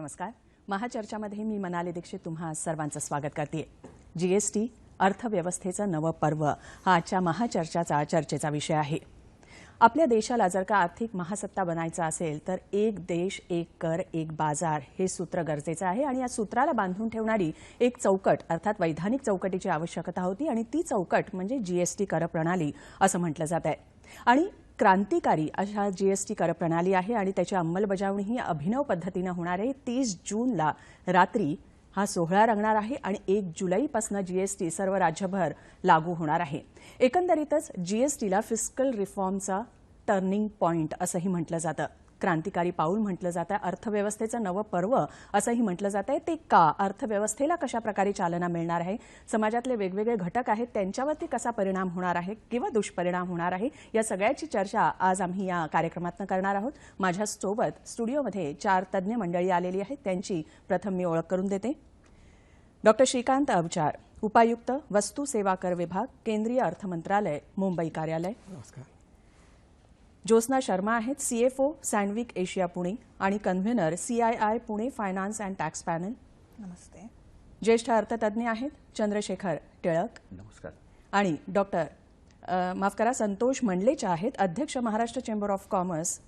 नमस्कार. महाचर्चामध्ये मी मनाली दीक्षित तुम्हा सर्वांचं स्वागत करते. जीएसटी अर्थव्यवस्थेचं नवं पर्व हा आजच्या महाचर्चाचा चर्चेचा विषय आहे. आपल्या देशाला जर का आर्थिक महासत्ता बनायचं असेल तर एक देश एक कर एक बाजार हे सूत्र गरजेचं आहे आणि या सूत्राला बांधून ठेवणारी एक चौकट अर्थात वैधानिक चौकटीची आवश्यकता होती आणि ती चौकट म्हणजे जीएसटी कर प्रणाली असं म्हटलं जात आहे. आणि क्रांतिकारी अशा जीएसटी कर प्रणाली आहे आणि त्याची अंमलबजावणी ही अभिनव पद्धतीने होणार आहे. 30 जूनला रात्री हा सोहळा रंगणार आहे आणि 1 जुलैपासून जीएसटी सर्व राज्यभर लागू होणार आहे. एकंदरीतच जीएसटीला फिस्कल रिफॉर्मचा टर्निंग पॉइंट असंही म्हटलं जातं. क्रांतिकारी पाऊल म्हटलं जातं. अर्थव्यवस्थेचं नवं पर्व असंही म्हटलं जातंय. ते का? अर्थव्यवस्थेला कशा प्रकारे चालना मिळणार आहे, समाजातले वेगवेगळे घटक आहेत त्यांच्यावरती कसा परिणाम होणार आहे किंवा दुष्परिणाम होणार आहे, या सगळ्याची चर्चा आज आम्ही या कार्यक्रमातून करणार आहोत. माझ्यासोबत स्टुडिओमध्ये 4 तज्ज्ञ मंडळी आलेली आहेत. त्यांची प्रथम मी ओळख करून देते. डॉक्टर श्रीकांत अवचार, उपायुक्त वस्तू सेवा कर विभाग, केंद्रीय अर्थ मंत्रालय, मुंबई कार्यालय. नमस्कार. ज्योत्स्ना शर्मा आहेत, सीएफओ सँडविक एशिया पुणे आणि convener CII Pune finance and tax panel. नमस्ते. ज्येष्ठ अर्थतज्ञ आहेत चंद्रशेखर टिळक. नमस्कार. आणि डॉक्टर संतोष मंडलेचा आहेत, अध्यक्ष Maharashtra chamber of commerce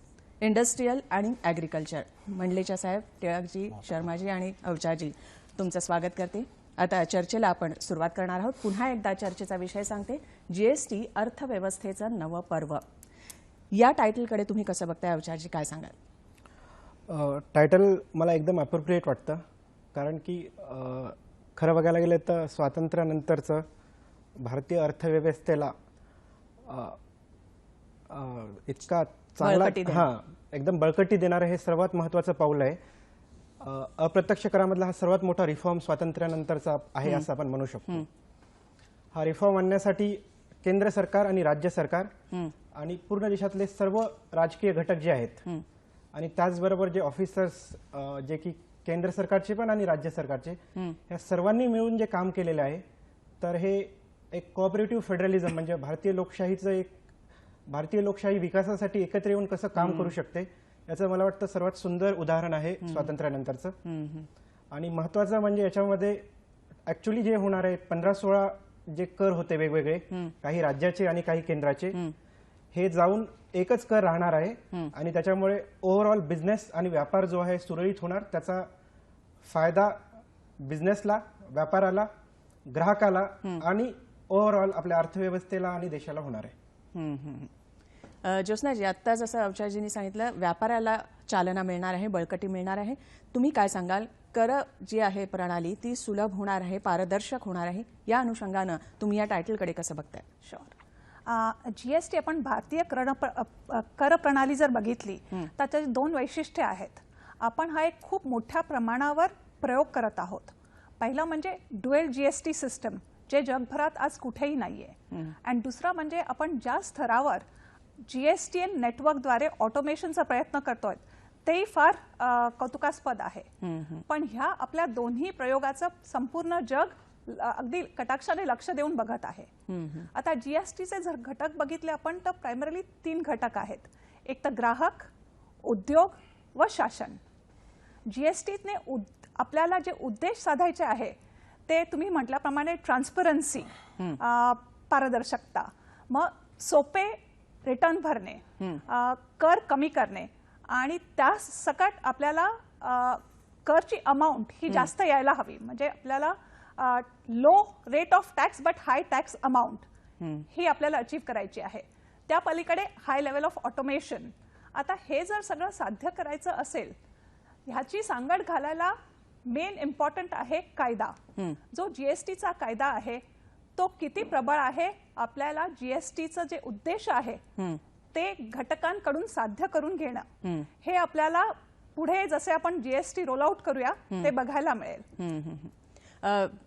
industrial आणि ॲग्रिकल्चर. मंडलेचा साहेब, टिळकजी, शर्माजी आणि अवचारजी, तुमचं स्वागत करते. आता चर्चेला आपण सुरुवात करणार आहोत. पुन्हा एकदा चर्चेचा विषय सांगते. जीएसटी अर्थव्यवस्थेचं नवं पर्व. या टायटलकडे तुम्ही कसं बघताय अवचारजी, काय सांगाल? टायटल मला एकदम अप्रोप्रिएट वाटतं, कारण की खरं बघायला गेलं तर स्वातंत्र्यानंतरचं भारतीय अर्थव्यवस्थेला इतका चांगला एकदम बळकटी देणारं हे सर्वात महत्त्वाचं पाऊल आहे. अप्रत्यक्ष करामधला हा सर्वात मोठा रिफॉर्म स्वातंत्र्यानंतरचा आहे असं आपण म्हणू शकतो. हा रिफॉर्म आणण्यासाठी केंद्र सरकार आणि राज्य सरकार आणि पूर्ण देशातले सर्व राजकीय घटक जे आहेत आणि त्याचबरोबर जे ऑफिसर्स जे की केंद्र सरकारचे पण आणि राज्य सरकारचे, या सर्वांनी मिळून जे काम केलेलं आहे, तर हे एक कोऑपरेटिव्ह फेडरलिझम म्हणजे भारतीय लोकशाही विकासासाठी एकत्र येऊन कसं काम करू शकते याचं मला वाटतं सर्वात सुंदर उदाहरण आहे स्वातंत्र्यानंतरचं. आणि महत्त्वाचं म्हणजे याच्यामध्ये ऍक्च्युली जे होणार आहे 15-16 जे कर होते वेगवेगळे, काही राज्याचे आणि काही केंद्राचे, हे जाऊन एकच कर राहणार आहे आणि त्याच्यामुळे ओव्हरऑल बिझनेस आणि व्यापार जो आहे सुरळीत होणार. त्याचा फायदा बिझनेसला, व्यापाराला, ग्राहकाला आणि ओव्हरऑल आपल्या अर्थव्यवस्थेला आणि देशाला होणार आहे. ज्योत्स्नाजी, आत्ता जसं अवचारजींनी सांगितलं, व्यापाराला चालना मिळणार आहे, बळकटी मिळणार आहे. तुम्ही काय सांगाल? कर जी आहे प्रणाली ती सुलभ होणार आहे, पारदर्शक होणार आहे. या अनुषंगानं तुम्ही या टायटलकडे कसं बघताय? शुअर. जीएसटी आपण भारतीय कर प्रणाली जर बघितली तर त्याची 2 वैशिष्ट्ये आहेत. आपण हा एक खूप मोठ्या प्रमाणावर प्रयोग करत आहोत. पहिलं म्हणजे ड्युएल जीएसटी सिस्टम, जे जगभरात आज कुठेही नाहीये. आणि दुसरं म्हणजे आपण ज्या स्तरावर जीएसटीएन नेटवर्कद्वारे ऑटोमेशनचा प्रयत्न करतोय ते फार कौतुकास्पद आहे. पण ह्या आपल्या दोन्ही प्रयोगाचं संपूर्ण जग अगदी कटाक्षाने लक्ष देऊन बघत आहे. आता जीएसटीचे जर घटक बघितले आपण तर प्रायमरली 3 घटक आहेत. एक तर ग्राहक, उद्योग व शासन. जीएसटीने आपल्याला जे उद्देश साधायचे आहे ते तुम्ही म्हटल्याप्रमाणे ट्रान्सपरन्सी, पारदर्शकता, मग सोपे रिटर्न भरणे, कर कमी करणे आणि त्या सकट आपल्याला करची अमाऊंट ही जास्त यायला हवी. म्हणजे आपल्याला low rate of tax but high tax amount ही आपल्याला अचीव करायची आहे. त्या पलीकडे हाय लेवल ऑफ ऑटोमेशन. आता हे जर सगळं साध्य करायचं असेल, ह्याची सांगड घालायला मेन इम्पॉर्टंट आहे कायदा. जो जीएसटीचा कायदा आहे तो किती प्रबळ आहे, आपल्याला जीएसटीचं जे उद्देश आहे ते घटकांकडून साध्य करून घेणं, हे आपल्याला पुढे जसे आपण जीएसटी रोल आउट करूया ते बघायला मिळेल.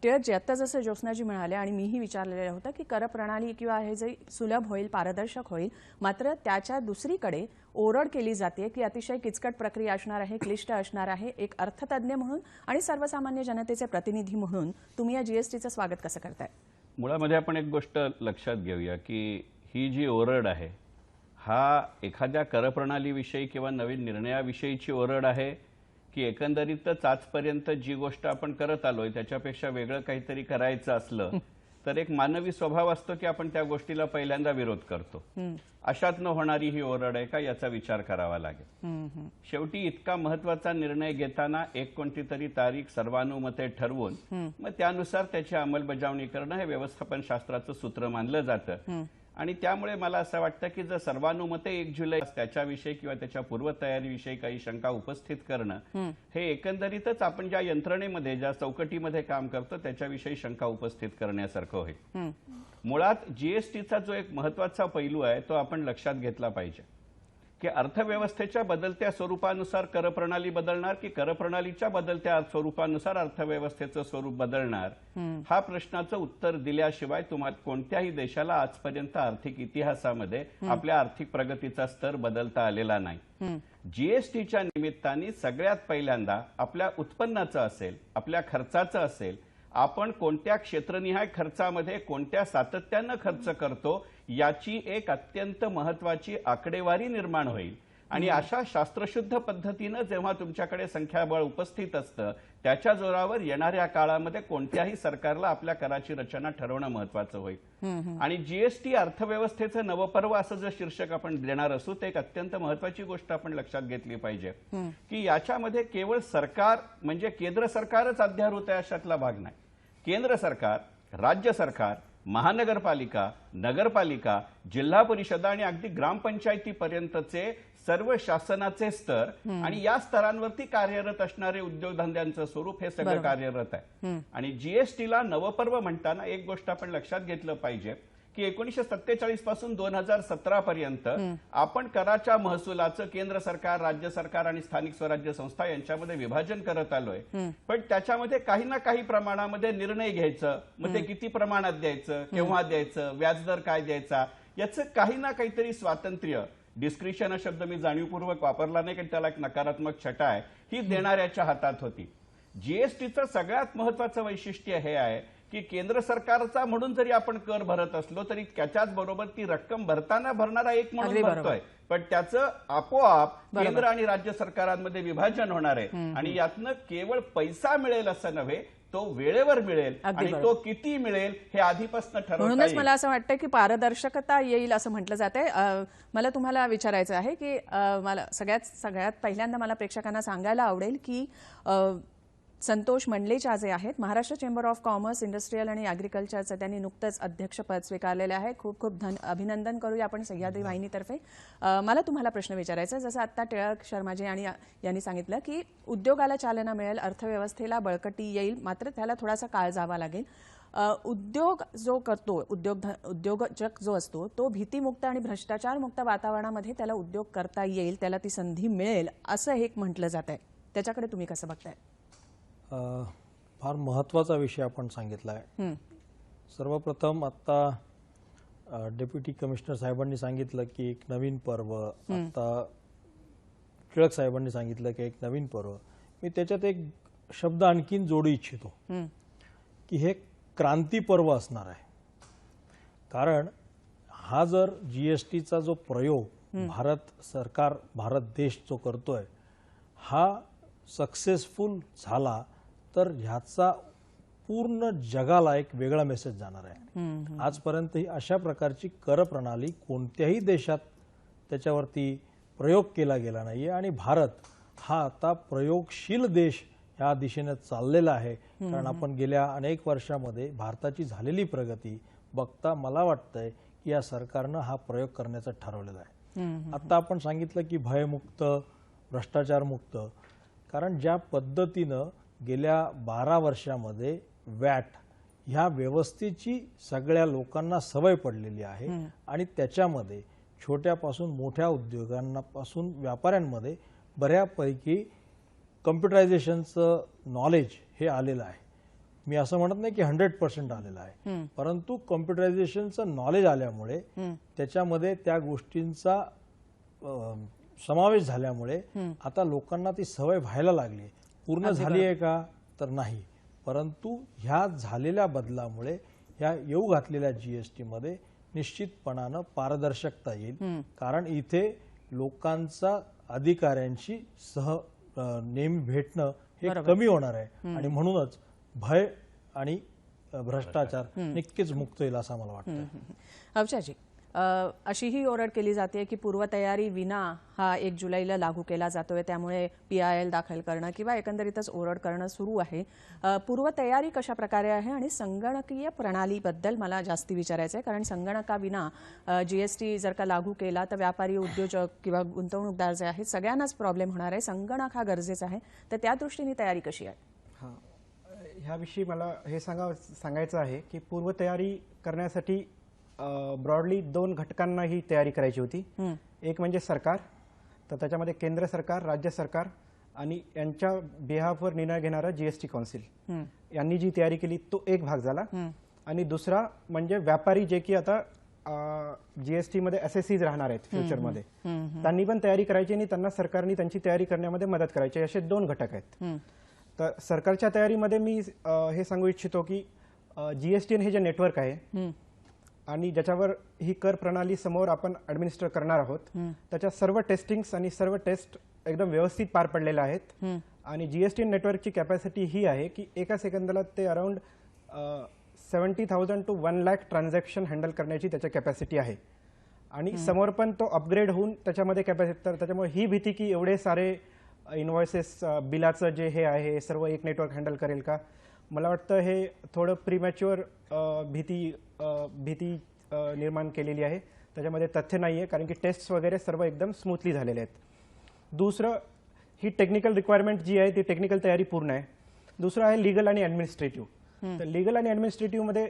टिळकजी, आत्ता जसं ज्योत्स्नाजी म्हणाले आणि मीही विचारलेलं होतं की कर प्रणाली किंवा हे जे सुलभ होईल, पारदर्शक होईल, मात्र त्याच्या दुसरीकडे ओरड केली जाते की अतिशय किचकट प्रक्रिया असणार आहे, क्लिष्ट असणार आहे. एक अर्थतज्ञ म्हणून आणि सर्वसामान्य जनतेचे प्रतिनिधी म्हणून तुम्ही या जीएसटीचं स्वागत कसं करताय? मुळामध्ये आपण एक गोष्ट लक्षात घेऊया की ही जी ओरड आहे हा एखाद्या कर प्रणालीविषयी किंवा नवीन निर्णयाविषयीची ओरड आहे की एकंदरीतच आजपर्यंत जी गोष्ट आपण करत आलोय त्याच्यापेक्षा वेगळं काहीतरी करायचं असलं तर एक मानवी स्वभाव असतो की आपण त्या गोष्टीला पहिल्यांदा विरोध करतो. अशात न होणारी ही ओरड आहे का याचा विचार करावा लागेल. शेवटी इतका महत्वाचा निर्णय घेताना एक कोणती तरी तारीख सर्वानुमते ठरवून मग त्यानुसार त्याची अंमलबजावणी करणं हे व्यवस्थापन शास्त्राचं सूत्र मानलं जातं. आणि त्यामुळे मला असं वाटतं की जर सर्वानुमते 1 जुलै त्याच्याविषयी किंवा त्याच्या पूर्वतयारीविषयी काही शंका उपस्थित करणं हे एकंदरीतच आपण ज्या यंत्रणेमध्ये ज्या चौकटीमध्ये काम करतो त्याच्याविषयी शंका उपस्थित करण्यासारखं होईल. मुळात जीएसटीचा जो एक महत्वाचा पैलू आहे तो आपण लक्षात घेतला पाहिजे की अर्थव्यवस्थेच्या बदलत्या स्वरूपानुसार करप्रणाली बदलणार की करप्रणालीच्या बदलत्या स्वरूपानुसार अर्थव्यवस्थेचं स्वरूप बदलणार, हा प्रश्नाचं उत्तर दिल्याशिवाय तुम्हाला कोणत्याही देशाला आजपर्यंत आर्थिक इतिहासामध्ये आपल्या आर्थिक प्रगतीचा स्तर बदलता आलेला नाही. जीएसटीच्या निमित्ताने सगळ्यात पहिल्यांदा आपल्या उत्पन्नाचं असेल, आपल्या खर्चाचं असेल, आपण कोणत्या क्षेत्रनिहाय खर्चामध्ये कोणत्या सातत्यानं खर्च करतो याची एक अत्यंत महत्वाची आकडेवारी निर्माण होईल. आणि अशा शास्त्रशुद्ध पद्धतीनं जेव्हा तुमच्याकडे संख्याबळ उपस्थित असतं त्याच्या जोरावर येणाऱ्या काळामध्ये कोणत्याही सरकारला आपल्या कराची रचना ठरवणं महत्वाचं होईल. आणि जीएसटी अर्थव्यवस्थेचं नवपर्व असं जर शीर्षक आपण देणार असू तर एक अत्यंत महत्वाची गोष्ट आपण लक्षात घेतली पाहिजे की याच्यामध्ये केवळ सरकार म्हणजे केंद्र सरकारच अध्यारूत आहे अशातला भाग नाही. केंद्र सरकार, राज्य सरकार, महानगरपालिका, नगरपालिका, जिल्हा परिषदा आणि अगदी ग्रामपंचायतीपर्यंतचे सर्व शासनाचे स्तर आणि या स्तरांवरती कार्यरत असणारे उद्योगधंद्यांचं स्वरूप हे सगळं कार्यरत आहे. आणि जीएसटीला नवपर्व म्हणताना एक गोष्ट आपण लक्षात घेतलं पाहिजे की 1947 पासून 2017 पर्यंत आपण कराच्या महसुलाचं केंद्र सरकार, राज्य सरकार आणि स्थानिक स्वराज्य संस्था यांच्यामध्ये विभाजन करत आलोय. पण त्याच्यामध्ये काही ना काही प्रमाणामध्ये निर्णय घ्यायचं, मग ते किती प्रमाणात द्यायचं, केव्हा द्यायचं, व्याजदर काय द्यायचा, याचं काही ना काहीतरी स्वातंत्र्य, डिस्क्रिशन हा शब्द मी जाणीवपूर्वक वापरला नाही कारण त्याला एक नकारात्मक छटा आहे, ही देणाऱ्याच्या हातात होती. जीएसटीचं सगळ्यात महत्वाचं वैशिष्ट्य हे आहे की केंद्र सरकारचा म्हणून जरी आपण कर भरत असलो तरी त्याच्याच बरोबर ती रक्कम भरताना भरणारा एक म्हणून भरतोय, पण त्याचं आपोआप केंद्र आणि राज्य सरकारांमध्ये विभाजन होणार आहे. आणि यातनं केवळ पैसा मिळेल असं नव्हे, तो वेळेवर मिळेल आणि तो किती मिळेल हे आधीपासून ठरवता येईल. म्हणूनच मला असं वाटतं की पारदर्शकता येईल असं म्हटलं जाते. मला तुम्हाला विचारायचं आहे की मला सगळ्यात पहिल्यांदा मला प्रेक्षकांना सांगायला आवडेल की संतोष मंडलेचा जे आहेत Maharashtra chamber of commerce, industrial आणि ॲग्रिकल्चरचं त्यांनी नुकतंच अध्यक्षपद स्वीकारलेलं आहे. खूप खूप अभिनंदन करूया आपण सह्याद्री वाहिनीतर्फे. मला तुम्हाला प्रश्न विचारायचा आहे, जसं आत्ता टिळक शर्माजी यांनी सांगितलं की उद्योगाला चालना मिळेल, अर्थव्यवस्थेला बळकटी येईल, मात्र त्याला थोडासा काळ जावा लागेल. उद्योग जो करतो, उद्योजक जो असतो तो भीतीमुक्त आणि भ्रष्टाचारमुक्त वातावरणामध्ये त्याला उद्योग करता येईल, त्याला ती संधी मिळेल असं एक म्हटलं जात आहे. त्याच्याकडे तुम्ही कसं बघताय? फार महत्त्वाचा विषय आपण सांगितला आहे. सर्वप्रथम आता डेप्युटी कमिशनर साहेबांनी सांगितलं की एक नवीन पर्व, आता टिळक साहेबांनी सांगितलं की एक नवीन पर्व. मी त्याच्यात एक शब्द आणखीन जोडू इच्छितो की हे क्रांती पर्व असणार आहे. कारण हा जर जीएसटीचा जो प्रयोग भारत सरकार, भारत देश जो करतोय हा सक्सेसफुल झाला तर ह्याचा पूर्ण जगाला एक वेगळा मेसेज जाणार आहे. आजपर्यंत ही अशा प्रकारची कर प्रणाली कोणत्याही देशात त्याच्यावरती प्रयोग केला गेला नाहीये आणि भारत हा आता प्रयोगशील देश ह्या दिशेने चाललेला आहे. कारण आपण गेल्या अनेक वर्षामध्ये भारताची झालेली प्रगती बघता मला वाटतंय की या सरकारनं हा प्रयोग करण्याचं ठरवलेला आहे. आता आपण सांगितलं की भयमुक्त, भ्रष्टाचारमुक्त, कारण ज्या पद्धतीनं गेल्या 12 वर्षामध्ये वॅट ह्या व्यवस्थेची सगळ्या लोकांना सवय पडलेली आहे आणि त्याच्यामध्ये छोट्यापासून मोठ्या उद्योगांपासून व्यापाऱ्यांमध्ये बऱ्यापैकी कम्प्युटरायझेशनचं नॉलेज हे आलेलं आहे. मी असं म्हणत नाही की 100% आलेलं आहे, परंतु कम्प्युटरायझेशनचं नॉलेज आल्यामुळे त्याच्यामध्ये त्या गोष्टींचा समावेश झाल्यामुळे आता लोकांना ती सवय व्हायला लागली. पूर्ण झाली आहे का तर नाही, परंतु ह्या झालेल्या बदलामुळे ह्या येऊ घातलेल्या जीएसटी मध्ये निश्चितपणानं पारदर्शकता येईल. कारण इथे लोकांचा अधिकाऱ्यांशी नेहमी भेटणं हे कमी होणार आहे आणि म्हणूनच भय आणि भ्रष्टाचार नक्कीच मुक्त होईल असं मला वाटतं. अवचाजी, अशीही ओरड केली जाते की पूर्वतयारी विना हा 1 जुलैला लागू केला जातोय, त्यामुळे PIL दाखल करणं किंवा एकंदरीतच ओरड करणं सुरू आहे. पूर्वतयारी कशा प्रकारे आहे आणि संगणकीय प्रणालीबद्दल मला जास्ती विचारायचं आहे, कारण संगणकाविना GST जर का लागू केला तर व्यापारी, उद्योजक किंवा गुंतवणूकदार जे आहेत सगळ्यांनाच प्रॉब्लेम होणार आहे. संगणक हा गरजेचा आहे, तर त्या दृष्टीने तयारी कशी आहे? हां, ह्याविषयी मला हे सांगायचं आहे की पूर्वतयारी करण्यासाठी ब्रॉडली 2 घटकांना ही तयारी करायची होती. एक म्हणजे सरकार, तर त्याच्यामध्ये केंद्र सरकार, राज्य सरकार आणि यांच्या बिहाफवर निर्णय घेणारा GST कौन्सिल यांनी जी तयारी केली तो एक भाग झाला. आणि दुसरा म्हणजे व्यापारी जे की आता GST मध्ये असेसीज राहणार आहेत फ्युचरमध्ये, त्यांनी पण तयारी करायची आणि त्यांना सरकारने त्यांची तयारी करण्यामध्ये मदत करायची. असे 2 घटक आहेत. तर सरकारच्या तयारीमध्ये मी हे सांगू इच्छितो की GST हे जे नेटवर्क आहे आणि ज्याच्यावर ही कर प्रणाली समोर आपण ॲडमिनिस्टर करणार आहोत, त्याच्या सर्व टेस्टिंग्स आणि सर्व टेस्ट एकदम व्यवस्थित पार पडलेल्या आहेत. आणि GST नेटवर्कची कॅपॅसिटी ही आहे की एका सेकंदाला ते around 70,000 to 1 lakh transaction handle करण्याची त्याची कॅपॅसिटी आहे. आणि समोर पण तो अपग्रेड होऊन त्याच्यामध्ये कॅपॅसिटी, तर त्याच्यामुळे ही भीती की एवढे सारे इनव्हॉइसेस, बिलाचं जे हे आहे सर्व एक नेटवर्क हँडल करेल का, मला वाटतं हे थोडं प्रीमॅच्युअर भीती निर्माण केलेली आहे. त्याच्यामध्ये तथ्य नाही आहे, कारण की टेस्ट्स वगैरे सर्व एकदम स्मूथली झालेले आहेत. दुसरं, ही टेक्निकल रिक्वायरमेंट जी आहे ती टेक्निकल तयारी पूर्ण आहे. दुसरं आहे लीगल आणि ॲडमिनिस्ट्रेटिव्ह. तर लीगल आणि ॲडमिनिस्ट्रेटिव्हमध्ये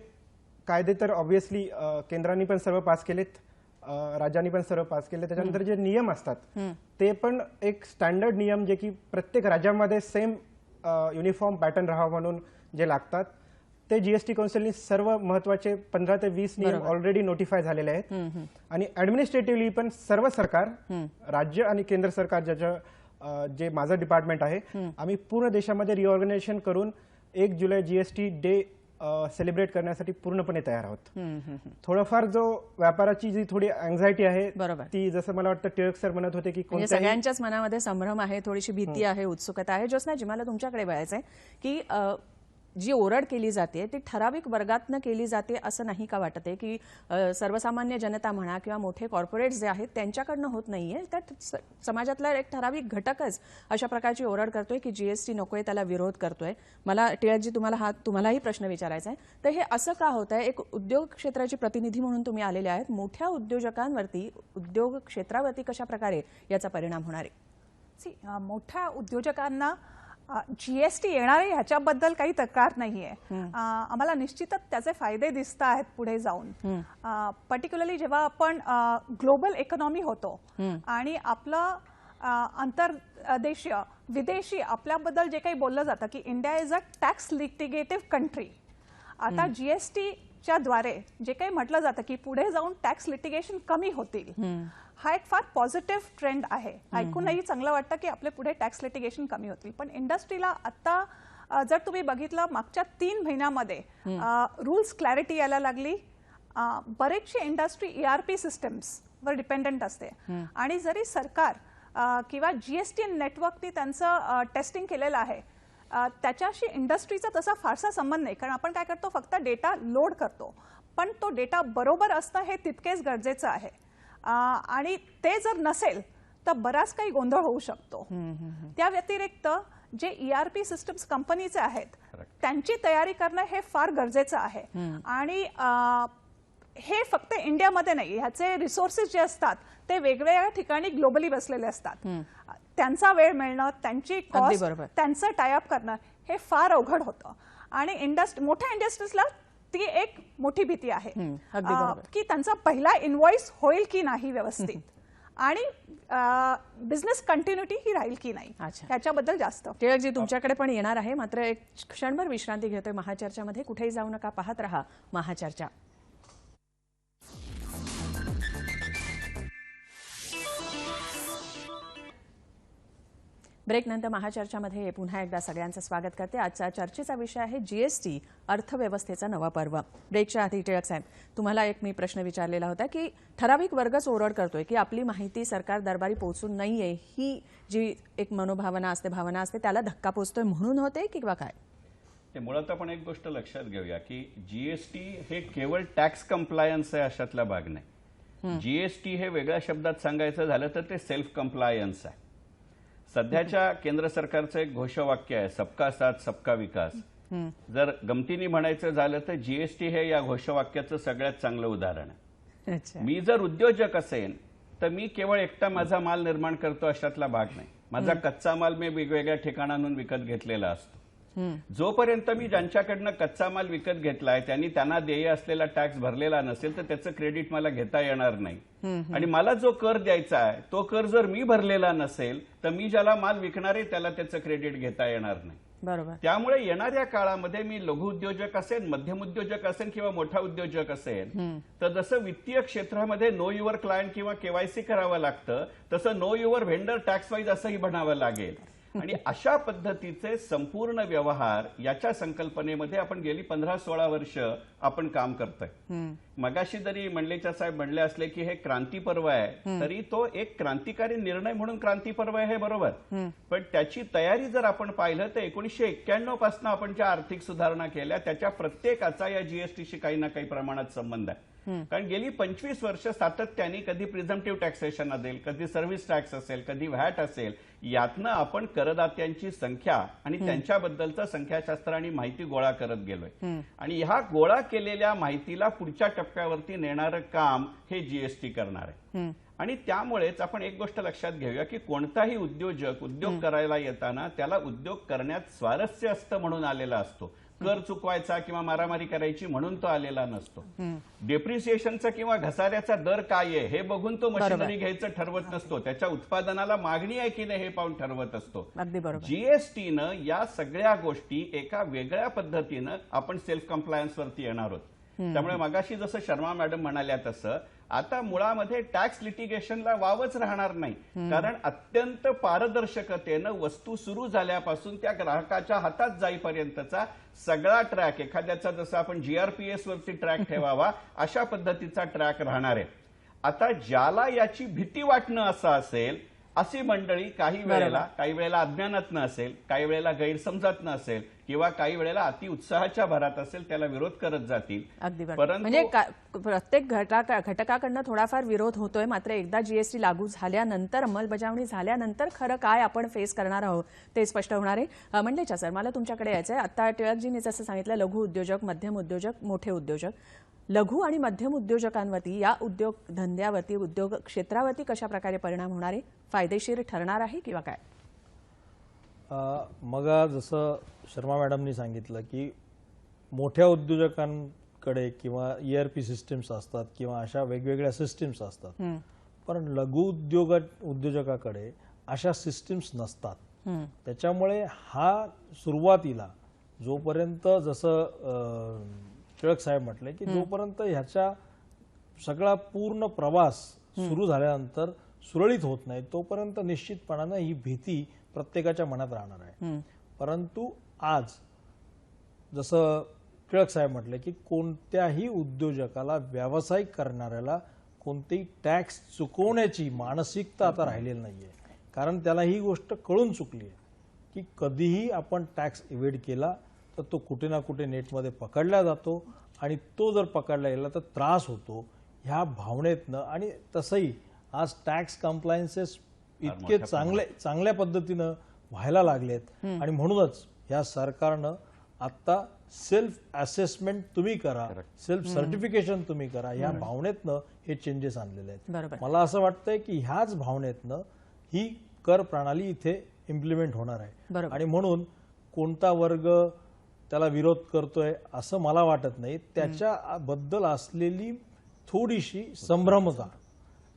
कायदे तर ऑब्व्हियसली केंद्राने पण सर्व पास केलेत, राज्यांनी पण सर्व पास केले. त्याच्यानंतर जे नियम असतात ते पण एक स्टँडर्ड नियम जे की प्रत्येक राज्यामध्ये सेम युनिफॉर्म पॅटर्न राहावा म्हणून जे लागतात, ते GST कौन्सिलनी सर्व महत्वाचे 15 ते 20 नियम ऑलरेडी नोटिफाय झालेले आहेत. आणि ॲडमिनिस्ट्रेटिव्हली पण सर्व सरकार, राज्य आणि केंद्र सरकार, जे माझं डिपार्टमेंट आहे, आम्ही पूर्ण देशामध्ये रिऑर्गनायझेशन करून 1 जुलै GST डे सेलिब्रेट करण्यासाठी पूर्णपणे तयार आहोत. थोडंफार जो व्यापाराची जी थोडी अँझायटी आहे ती, जसं मला वाटतं टिळक सर म्हणत होते की सगळ्यांच्याच मनामध्ये संभ्रम आहे, थोडीशी भीती आहे, उत्सुकता आहे. ज्योत्स्नाजी, मला तुमच्याकडे वळायचं आहे की जी ओरड केली जाते ती ठराविक वर्गातनं केली जाते असं नाही का वाटत आहे की सर्वसामान्य जनता म्हणा किंवा मोठे कॉर्पोरेट्स जे आहेत त्यांच्याकडनं होत नाहीये, तर समाजातला एक ठराविक घटकच अशा प्रकारची ओरड करतोय की GST नकोय, त्याला विरोध करतोय. मला टिळकजी तुम्हालाही प्रश्न विचारायचा आहे, तर हे असं का होत आहे? एक उद्योग क्षेत्राची प्रतिनिधी म्हणून तुम्ही आलेले आहेत, मोठ्या उद्योजकांवरती, उद्योग क्षेत्रावरती कशा प्रकारे याचा परिणाम होणार आहे? मोठ्या उद्योजकांना GST येणार आहे ह्याच्याबद्दल काही तक्रार नाहीये. आम्हाला निश्चितच त्याचे फायदे दिसत आहेत पुढे जाऊन. पर्टिक्युलरली जेव्हा आपण ग्लोबल इकॉनॉमी होतो आणि आपलं आंतरदेशीय, विदेशी आपल्याबद्दल जे काही बोललं जातं की India is a tax litigative country, आता GSTच्या द्वारे जे काही म्हटलं जातं की पुढे जाऊन टॅक्स लिटिगेशन कमी होतील, हा एक फार पॉझिटिव्ह ट्रेंड आहे. ऐकूनही चांगलं वाटतं की आपले पुढे टॅक्स लिटिगेशन कमी होतील. पण इंडस्ट्रीला आता जर तुम्ही बघितलं मागच्या 3 महिन्यामध्ये रूल्स क्लॅरिटी यायला लागली. बरेचशी इंडस्ट्री ERP सिस्टम्सवर डिपेंडंट असते आणि जरी सरकार किंवा GST नेटवर्कनी त्यांचं टेस्टिंग केलेलं आहे, त्याच्याशी इंडस्ट्रीचा तसा फारसा संबंध नाही. कारण आपण काय करतो, फक्त डेटा लोड करतो, पण तो डेटा बरोबर असणं हे तितकेच गरजेचं आहे. आणि ते जर नसेल तर बराच काही गोंधळ होऊ शकतो. त्या व्यतिरिक्त जे ERP सिस्टम्स कंपनीचे आहेत त्यांची तयारी करणं हे फार गरजेचं आहे. आणि हे फक्त इंडियामध्ये नाही, ह्याचे रिसोर्सेस जे असतात ते वेगवेगळ्या ठिकाणी ग्लोबली बसलेले असतात. त्यांचा वेळ मिळणं, त्यांची कॉस्ट, त्यांचं टायअप करणं हे फार अवघड होतं. आणि मोठ्या इंडस्ट्रीजला ती एक मोठी भीती आहे की त्यांचा पहिला इनव्हॉइस होईल की नाही व्यवस्थित, आणि बिझनेस कंटिन्युटी ही राहील की नाही, त्याच्याबद्दल जास्त. टिळकजी, तुमच्याकडे पण येणार आहे, मात्र एक क्षणभर विश्रांती घेतोय महाचर्चामध्ये. कुठेही जाऊ नका, पाहत रहा महाचर्चा. ब्रेकनंतर महाचर्चामध्ये पुन्हा एकदा सगळ्यांचं स्वागत करते. आजचा चर्चेचा विषय आहे जीएसटी, अर्थव्यवस्थेचा नवा पर्व. ब्रेकच्या आधी टिळक साहेब, तुम्हाला एक मी प्रश्न विचारलेला होता की ठराविक वर्गच ओरड करतोय की आपली माहिती सरकार दरबारी पोहोचून नाहीये, ही जी एक मनोभावना असते, भावना असते, त्याला धक्का पोहोचतोय म्हणून होते किंवा काय? ते मुळात आपण एक गोष्ट लक्षात घेऊया की जीएसटी हे केवळ टॅक्स कंप्लायन्स आहे अशातला भाग नाही. जीएसटी हे वेगळ्या शब्दात सांगायचं झालं तर ते सेल्फ कंप्लायन्स आहे. सध्याच्या केंद्र सरकारचं एक घोषवाक्य आहे, सबका साथ सबका विकास. जर गमतीने म्हणायचं झालं तर जीएसटी हे या घोषवाक्याचं सगळ्यात चांगलं उदाहरण आहे. मी जर उद्योजक असेन तर मी केवळ एकटा माझा माल निर्माण करतो अशातला भाग नाही. माझा कच्चा माल मी वेगवेगळ्या ठिकाणांहून विकत घेतलेला असतो. जोपर्यंत मी ज्यांच्याकडनं कच्चा माल विकत घेतलाय त्यांना देय असलेला टॅक्स भरलेला नसेल तर त्याचं क्रेडिट मला घेता येणार नाही. आणि मला जो कर द्यायचा आहे तो कर जर मी भरलेला नसेल तर मी ज्याला माल विकणार आहे त्याला त्याचं क्रेडिट घेता येणार नाही. बरोबर. त्यामुळे येणाऱ्या काळामध्ये मी लघु उद्योजक असेल, मध्यम उद्योजक असेल किंवा मोठा उद्योजक असेल तर जसं वित्तीय क्षेत्रामध्ये नो युअर क्लायंट किंवा केवायसी करावं लागतं तसं know your vendor tax wise असंही बनावं लागेल. आणि अशा पद्धतीचे संपूर्ण व्यवहार याच्या संकल्पनेमध्ये आपण गेली 15-16 वर्ष आपण काम करतोय. मगाशी जरी मंडलेचा साहेब म्हणले असले की हे क्रांती पर्व आहे, तरी तो एक क्रांतिकारी निर्णय म्हणून क्रांती पर्व आहे, हे बरोबर. पण त्याची तयारी जर आपण पाहिलं तर 1991 पासून आपण ज्या आर्थिक सुधारणा केल्या त्याच्या प्रत्येकाचा या जीएसटीशी काही ना काही प्रमाणात संबंध आहे. कारण गेली 25 वर्ष सातत्याने कधी प्रिझम्पटिव्ह टॅक्सेशन असेल, कधी सर्व्हिस टॅक्स असेल, कधी व्हॅट असेल, यातनं आपण करदात्यांची संख्या आणि त्यांच्याबद्दलचं संख्याशास्त्र आणि माहिती गोळा करत गेलोय. आणि ह्या गोळा केलेल्या माहितीला पुढच्या टप्प्यावरती नेणारं काम हे जीएसटी करणार आहे. आणि त्यामुळेच आपण एक गोष्ट लक्षात घेऊया की कोणताही उद्योजक उद्योग करायला येताना त्याला उद्योग करण्यात स्वारस्य असतं म्हणून आलेला असतो. कर चुकवायचा किंवा मारामारी करायची म्हणून तो आलेला नसतो. डेप्रिसिएशनचा किंवा घसाऱ्याचा दर काय आहे हे बघून तो मशिनरी घ्यायचं ठरवत नसतो. त्याच्या उत्पादनाला मागणी आहे की नाही हे पाहून ठरवत असतो. जीएसटीनं या सगळ्या गोष्टी एका वेगळ्या पद्धतीनं आपण सेल्फ कंप्लायन्स वरती येणार आहोत. त्यामुळे मगाशी जसं शर्मा मॅडम म्हणाल्या तसं आता मुळामध्ये टॅक्स लिटिगेशनला वावच राहणार नाही. कारण अत्यंत पारदर्शकतेनं वस्तू सुरू झाल्यापासून त्या ग्राहकाच्या हातात जाईपर्यंतचा सगळा ट्रॅक, एखाद्याचा जसं आपण जीआरपीएस वरती ट्रॅक ठेवावा अशा पद्धतीचा ट्रॅक राहणार आहे. आता ज्याला याची भीती वाटणं असं असेल अशी मंडळी काही वेळेला अज्ञानातनं असेल, काही वेळेला गैरसमजातनं असेल किंवा काही वेळेला अति उत्साहाच्या भरात असेल त्याला विरोध करत जातील. अगदी बरोबर. म्हणजे प्रत्येक घटकाकडनं थोडाफार विरोध होतोय, मात्र एकदा जीएसटी लागू झाल्यानंतर, अंमलबजावणी झाल्यानंतर खरं काय आपण फेस करणार आहोत ते स्पष्ट होणार आहे. मंडलेचा सर, मला तुमच्याकडे यायचंय. आता टिळकजींनी जसं सांगितलं, लघु उद्योजक, मध्यम उद्योजक, मोठे उद्योजक, लघु आणि मध्यम उद्योजकांवरती, या उद्योग धंद्यावरती, उद्योग क्षेत्रावरती कशा प्रकारे परिणाम होणार आहे, फायदेशीर ठरणार आहे किंवा काय? मग जसं शर्मा मॅडमनी सांगितलं की मोठ्या उद्योजकांकडे किंवा ईआरपी सिस्टीम्स असतात किंवा अशा वेगवेगळ्या सिस्टीम्स असतात, पण लघु उद्योजकाकडे अशा सिस्टीम्स नसतात. त्याच्यामुळे हा सुरुवातीला जोपर्यंत जसं टिळक साहेब म्हटले की जोपर्यंत ह्याचा सगळा पूर्ण प्रवास सुरू झाल्यानंतर सुरळीत होत नाही तोपर्यंत निश्चितपणानं ही भीती प्रत्येकाच्या मनात राहणार आहे. परंतु आज जसं टिळक साहेब म्हटले की कोणत्याही उद्योजकाला, व्यावसायिक करणाऱ्याला कोणतेही टॅक्स चुकवण्याची मानसिकता आता राहिलेली नाहीये. कारण त्याला ही गोष्ट कळून चुकली आहे की कधीही आपण टॅक्स इव्हेड केला तर तो कुठे ना कुठे नेटमध्ये पकडला जातो आणि तो जर पकडला गेला तर त्रास होतो. ह्या भावनेतनं, आणि तसंही आज टॅक्स कंप्लायन्सेस इतके चांगल्या पद्धतीनं व्हायला लागलेत आणि म्हणूनच या सरकारनं आता सेल्फ असेसमेंट तुम्ही करा, सेल्फ सर्टिफिकेशन तुम्ही करा, या भावनेतनं हे चेंजेस आणलेले आहेत. मला असं वाटतंय की ह्याच भावनेतनं ही कर प्रणाली इथे इम्प्लिमेंट होणार आहे. आणि म्हणून कोणता वर्ग त्याला विरोध करतोय असं मला वाटत नाही. त्याच्याबद्दल असलेली थोडीशी संभ्रमता,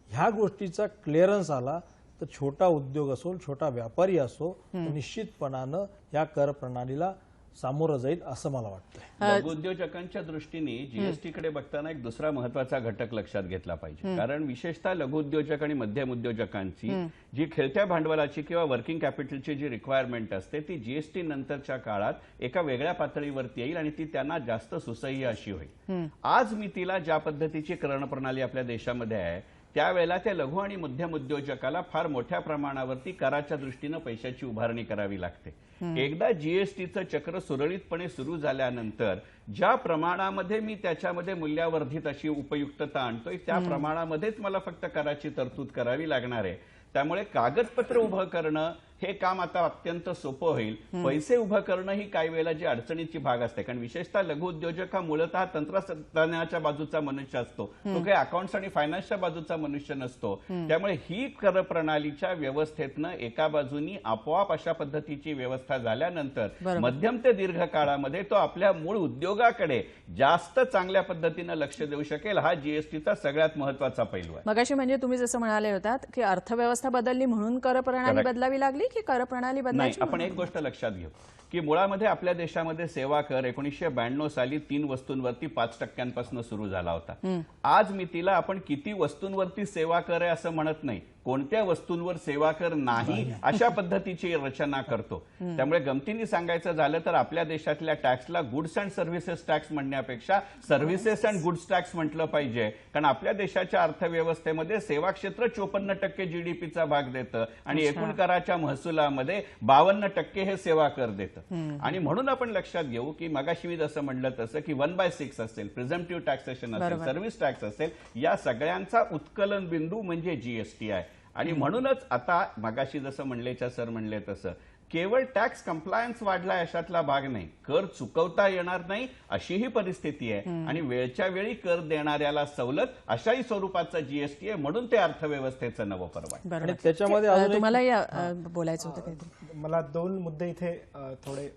ह्या गोष्टीचा क्लिअरन्स आला तर छोटा उद्योग असो, छोटा व्यापारी असो, निश्चितपणानं या कर प्रणालीला सामोरं जाईल असं मला वाटतंय. लघुउद्योजकांच्या दृष्टीने जीएसटी कडे बघताना एक दुसरा महत्वाचा घटक लक्षात घेतला पाहिजे. कारण विशेषतः लघुउद्योजक आणि मध्यम उद्योजकांची जी खेळत्या भांडवलाची किंवा वर्किंग कॅपिटलची जी रिक्वायरमेंट असते ती जीएसटी नंतरच्या काळात एका वेगळ्या पातळीवरती येईल आणि ती त्यांना जास्त सुसह्य अशी होईल. आज मी तिला ज्या पद्धतीची करण प्रणाली आपल्या देशामध्ये आहे त्यावेळेला त्या लघु आणि मध्यम उद्योजकाला फार मोठ्या प्रमाणावरती कराच्या दृष्टीनं पैशाची उभारणी करावी लागते. एकदा जीएसटीचं चक्र सुरळीतपणे सुरू झाल्यानंतर ज्या प्रमाणामध्ये मी त्याच्यामध्ये मूल्यावर्धित अशी उपयुक्तता आणतोय त्या प्रमाणामध्येच मला फक्त कराची तरतूद करावी लागणार आहे. त्यामुळे कागदपत्र उभं करणं हे काम आता अत्यंत सोपं होईल. पैसे उभं करणं ही काही वेळेला जी अडचणीची भाग असते, कारण विशेषतः लघु उद्योजक हा मूलतः तंत्रज्ञानाच्या बाजूचा मनुष्य असतो, तो काही अकाउंट्स आणि फायनान्सच्या बाजूचा मनुष्य नसतो. त्यामुळे ही कर प्रणालीच्या व्यवस्थेतनं एका बाजूनी आपोआप अशा पद्धतीची व्यवस्था झाल्यानंतर मध्यम ते दीर्घ काळामध्ये तो आपल्या मूळ उद्योगाकडे जास्त चांगल्या पद्धतीनं लक्ष देऊ शकेल. हा जीएसटीचा सगळ्यात महत्वाचा पैलू आहे. मगाशी म्हणजे तुम्ही जसं म्हणाले होतात की अर्थव्यवस्था बदलली म्हणून कर प्रणाली बदलावी लागली की कर प्रणाली नाही. बदलायची? आपण एक गोष्ट लक्षात घेऊ की मुळामध्ये आपल्या देशामध्ये सेवा कर 1992 साली 3 वस्तूंवरती 5% सुरू झाला होता. आज मितीला आपण किती वस्तूंवरती सेवा कर आहे असं म्हणत नाही, कोणत्या वस्तूंवर सेवा कर नाही अशा पद्धतीची रचना करतो. त्यामुळे गमतीने सांगायचं झालं तर आपल्या देशातल्या टॅक्सला गुड्स अँड सर्व्हिसेस टॅक्स म्हणण्यापेक्षा सर्व्हिसेस अँड गुड्स टॅक्स म्हटलं पाहिजे. कारण आपल्या देशाच्या अर्थव्यवस्थेमध्ये सेवा क्षेत्र 54% जीडीपीचा भाग देतं आणि एकूण कराच्या महसुलामध्ये 52% हे सेवा कर देतं. आणि म्हणून आपण लक्षात घेऊ की मगाशी मी जसं म्हणलं तसं की 1/6 असेल, प्रिझम्प्टिव्ह टॅक्सेशन असेल, सर्व्हिस टॅक्स असेल, या सगळ्यांचा उत्कलन बिंदू म्हणजे जीएसटी आहे. आणि म्हणूनच आता मगाशी जसं म्हणलेच्या सर म्हणले तसं केवळ टॅक्स कंप्लायन्स वाढला अशातला भाग नाही, कर चुकवता येणार नाही अशीही परिस्थिती आहे. आणि वेळच्या वेळी कर देणाऱ्याला सवलत अशाही स्वरूपाचा जीएसटी आहे. म्हणून ते अर्थव्यवस्थेचं नवं पर्व आहे. आणि त्याच्यामध्ये तुम्हाला या बोलायचं होतं काहीतरी? मला 2 मुद्दे इथे थोडे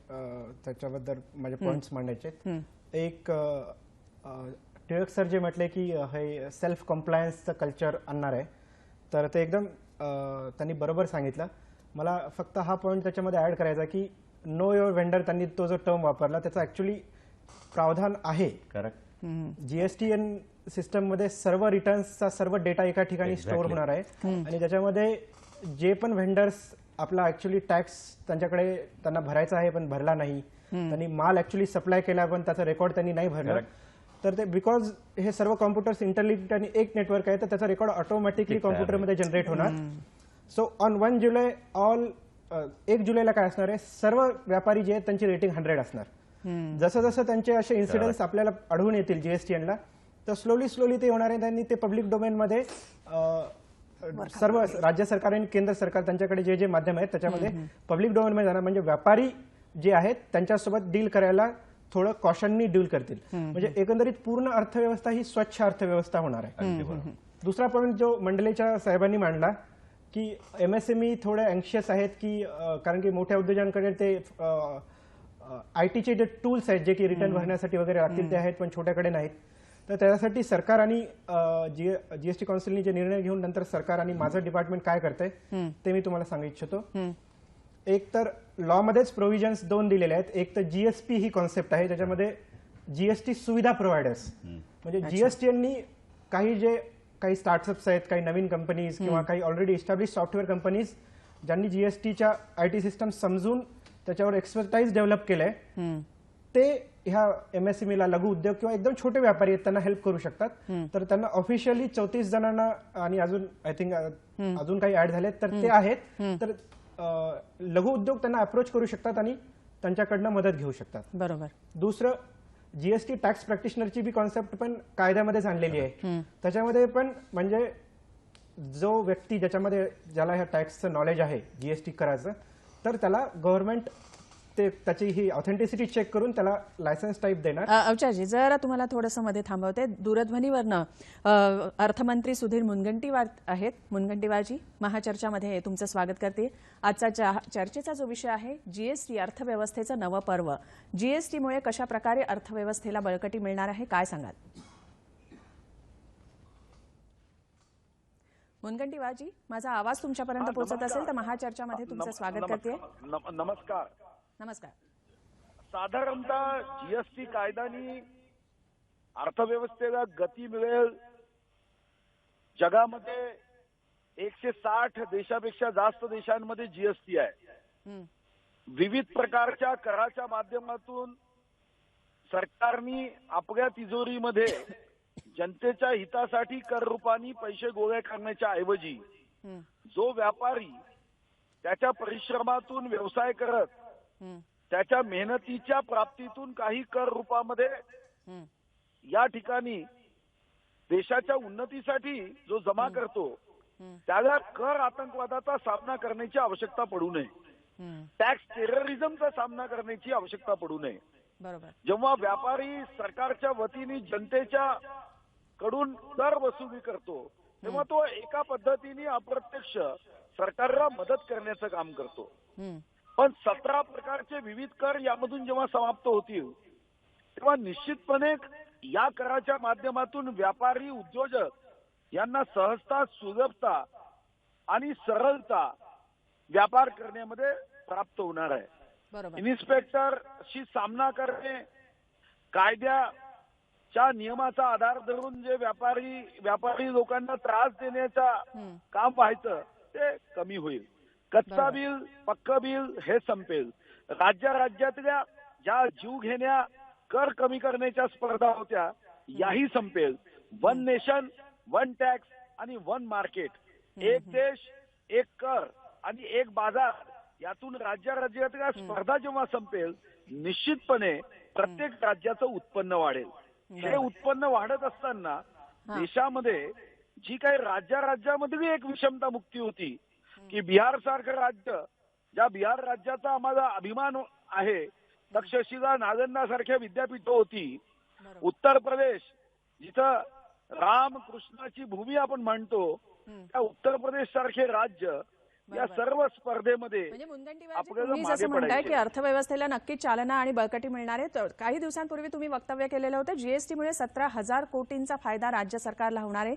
त्याच्याबद्दल माझे पॉइंट्स मांडायचे. एक टिळक सर जे म्हटले की हे सेल्फ कॉम्प्लायन्सचं कल्चर आणणार आहे, तर ते एकदम त्यांनी बरोबर सांगितलं. मला फक्त हा पॉईंट त्याच्यामध्ये ऍड करायचा की नो युअर व्हेंडर, त्यांनी तो जो टर्म वापरला त्याचा ऍक्च्युली प्रावधान आहे. करेक्ट. जीएसटीएन सिस्टम मध्ये सर्व रिटर्न्सचा सर्व डेटा एका ठिकाणी स्टोअर होणार आहे आणि त्याच्यामध्ये जे पण व्हेंडर्स आपला ऍक्च्युली टॅक्स त्यांच्याकडे त्यांना भरायचा आहे पण भरला नाही, त्यांनी माल ऍक्च्युली सप्लाय केला पण त्याचा रेकॉर्ड त्यांनी नाही भरला, तर ते बिकॉज हे सर्व कॉम्प्युटर्स इंटरलिंक्ड आणि एक नेटवर्क आहे तर त्याचा रेकॉर्ड ऑटोमॅटिकली कॉम्प्युटरमध्ये जनरेट होणार. सो ऑन 1 जुलै 1 जुलैला काय असणार आहे, सर्व व्यापारी जे आहेत त्यांची रेटिंग 100 असणार. जसं जसं त्यांचे असे इन्सिडेंट्स आपल्याला आढळून येतील जीएसटीएनला तर स्लोली ते होणार आहे. त्यांनी ते पब्लिक डोमेनमध्ये सर्व राज्य सरकार आणि केंद्र सरकार त्यांच्याकडे जे जे माध्यम आहेत त्याच्यामध्ये पब्लिक डोमेनमध्ये जाणार. म्हणजे व्यापारी जे आहेत त्यांच्यासोबत डील करायला थोडं कॉशननी डील करतील. म्हणजे एकंदरीत पूर्ण अर्थव्यवस्था ही स्वच्छ अर्थव्यवस्था होणार आहे. दुसरा पॉईंट जो मंडलेच्या साहेबांनी मांडला की एमएसएमई थोडे अँक्शियस आहेत की कारण की मोठ्या उद्योजकांकडे ते आयटीचे जे टूल्स आहेत जे की रिटर्न भरण्यासाठी वगैरे लागतील ते आहेत पण छोट्याकडे नाहीत. तर त्यासाठी सरकार आणि जीएसटी काउन्सिलने जे निर्णय घेऊन नंतर सरकार आणि माझं डिपार्टमेंट काय करतंय ते मी तुम्हाला सांगू इच्छितो. एक तर लॉ मध्येच प्रोव्हिजन्स 2 दिलेले आहेत. एक तर जीएसपी ही कॉन्सेप्ट आहे ज्याच्यामध्ये जीएसटी सुविधा प्रोव्हायडर्स, म्हणजे जीएसटीएननी काही स्टार्टअप्स आहेत, काही नवीन कंपनीज किंवा काही ऑलरेडी इस्टॅब्लिश सॉफ्टवेअर कंपनीज ज्यांनी जीएसटीच्या आयटी सिस्टम समजून त्याच्यावर एक्सपर्टाईज डेव्हलप केलंय ते ह्या एमएसएमईला लघु उद्योग किंवा एकदम छोटे व्यापारी आहेत त्यांना हेल्प करू शकतात. तर त्यांना ऑफिशियली 34 जणांना आणि अजून आय थिंक अजून काही ऍड झालेत तर ते आहेत. तर लघु उद्योग त्यांना अप्रोच करू शकतात आणि त्यांच्याकडनं मदत घेऊ शकतात. बरोबर. दुसरं जीएसटी टॅक्स प्रॅक्टिशनरची बी कॉन्सेप्ट पण कायद्यामध्येच आणलेली आहे. त्याच्यामध्ये पण म्हणजे जो व्यक्ती ज्याला ह्या टॅक्सचं नॉलेज आहे जीएसटी करायचं तर त्याला गव्हर्नमेंट त्याची ही ऑथेंटिसिटी चेक करून त्याला लायसन्स टाईप देणार. अवचारजी जरा तुम्हाला थोडंसं मध्ये थांबवते. दूरध्वनीवरनं अर्थमंत्री सुधीर मुनगंटीवार आहेत. मुनगंटीवारजी, महाचर्चामध्ये तुमचं स्वागत करते. आजचा चर्चेचा जो विषय आहे जीएसटी, अर्थव्यवस्थेचं नवं पर्व. जीएसटीमुळे कशा प्रकारे अर्थव्यवस्थेला बळकटी मिळणार आहे, काय सांगाल? मुनगंटीवारजी, माझा आवाज तुमच्यापर्यंत पोहोचत असेल तर महाचर्चामध्ये तुमचं स्वागत करते. नमस्कार. नमस्कार. साधारणतः जीएसटी कायद्याने अर्थव्यवस्थेला गती मिळेल. जगामध्ये 160 देशापेक्षा जास्त देशांमध्ये जीएसटी आहे. विविध प्रकारच्या कराच्या माध्यमातून सरकारने आपल्या तिजोरीमध्ये जनतेच्या हितासाठी कर रूपाने पैसे गोळा करण्याच्या ऐवजी जो व्यापारी त्याच्या परिश्रमातून व्यवसाय करत त्याच्या मेहनतीच्या प्राप्तीतून काही कर रूपामध्ये या ठिकाणी देशाच्या उन्नतीसाठी जो जमा करतो त्याला कर आतंकवादाचा सामना करण्याची आवश्यकता पडू नये. टॅक्स टेररिझमचा सामना करण्याची आवश्यकता पडू नये. बरोबर. जेव्हा व्यापारी सरकारच्या वतीने जनतेच्या कडून कर वसुली करतो तेव्हा तो एका पद्धतीने अप्रत्यक्ष सरकारला मदत करण्याचं काम करतो. पण 17 प्रकारचे विविध कर यामधून जेव्हा समाप्त होतील तेव्हा निश्चितपणे या कराच्या माध्यमातून व्यापारी उद्योजक यांना सहजता, सुलभता आणि सरळता व्यापार करण्यामध्ये प्राप्त होणार आहे. बरोबर. इन्स्पेक्टरशी सामना करणे, कायद्याच्या नियमाचा आधार धरून जे व्यापारी लोकांना त्रास देण्याचा काम व्हायचं ते कमी होईल. कच्चा बिल, पक्का बिल हे संपेल. राज्यातल्या ज्या जीव घेण्या कर कमी करण्याच्या स्पर्धा होत्या याही संपेल. वन नेशन, वन टॅक्स आणि वन मार्केट, एक देश, एक कर आणि एक बाजार, यातून राज्यातल्या स्पर्धा जेव्हा संपेल निश्चितपणे प्रत्येक राज्याचं उत्पन्न वाढेल. हे उत्पन्न वाढत असताना देशामध्ये जी काही राज्यामधली एक विषमता मुक्ती होती की बिहार सारखं राज्य, ज्या बिहार राज्याचा आम्हाला अभिमान आहे, तक्षशिला, नालंदा सारख्या विद्यापीठ होती. उत्तर प्रदेश जिथं रामकृष्णाची भूमी आपण म्हणतो त्या उत्तर प्रदेश सारखे राज्य या सर्व स्पर्धेमध्ये म्हणजे मुनगंटीवारजी, आपल्याला तुम्ही मागे जसं म्हणताय पडायचे. की अर्थव्यवस्थेला नक्की चालना आणि बळकटी मिळणार आहे. तर काही दिवसांपूर्वी तुम्ही वक्तव्य केलेलं होतं जीएसटीमुळे 17,000 कोटींचा फायदा राज्य सरकारला होणार आहे.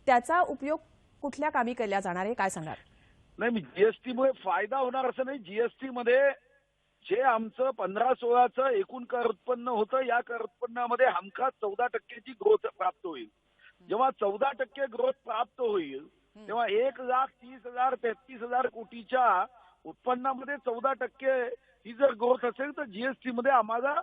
त्याचा उपयोग कुठल्या कामी केला जाणार आहे, काय सांगाल? नाही, मी जीएसटीमुळे फायदा होणार असं नाही. जीएसटी मध्ये जे आमचं 15-16चं एकूण कर उत्पन्न होतं या कर उत्पन्नामध्ये हमखास 14% ग्रोथ प्राप्त होईल. जेव्हा 14% ग्रोथ प्राप्त होईल तेव्हा 1,30,000 33,000 कोटीच्या उत्पन्नामध्ये 14% ही जर ग्रोथ असेल तर जीएसटी मध्ये आम्हाला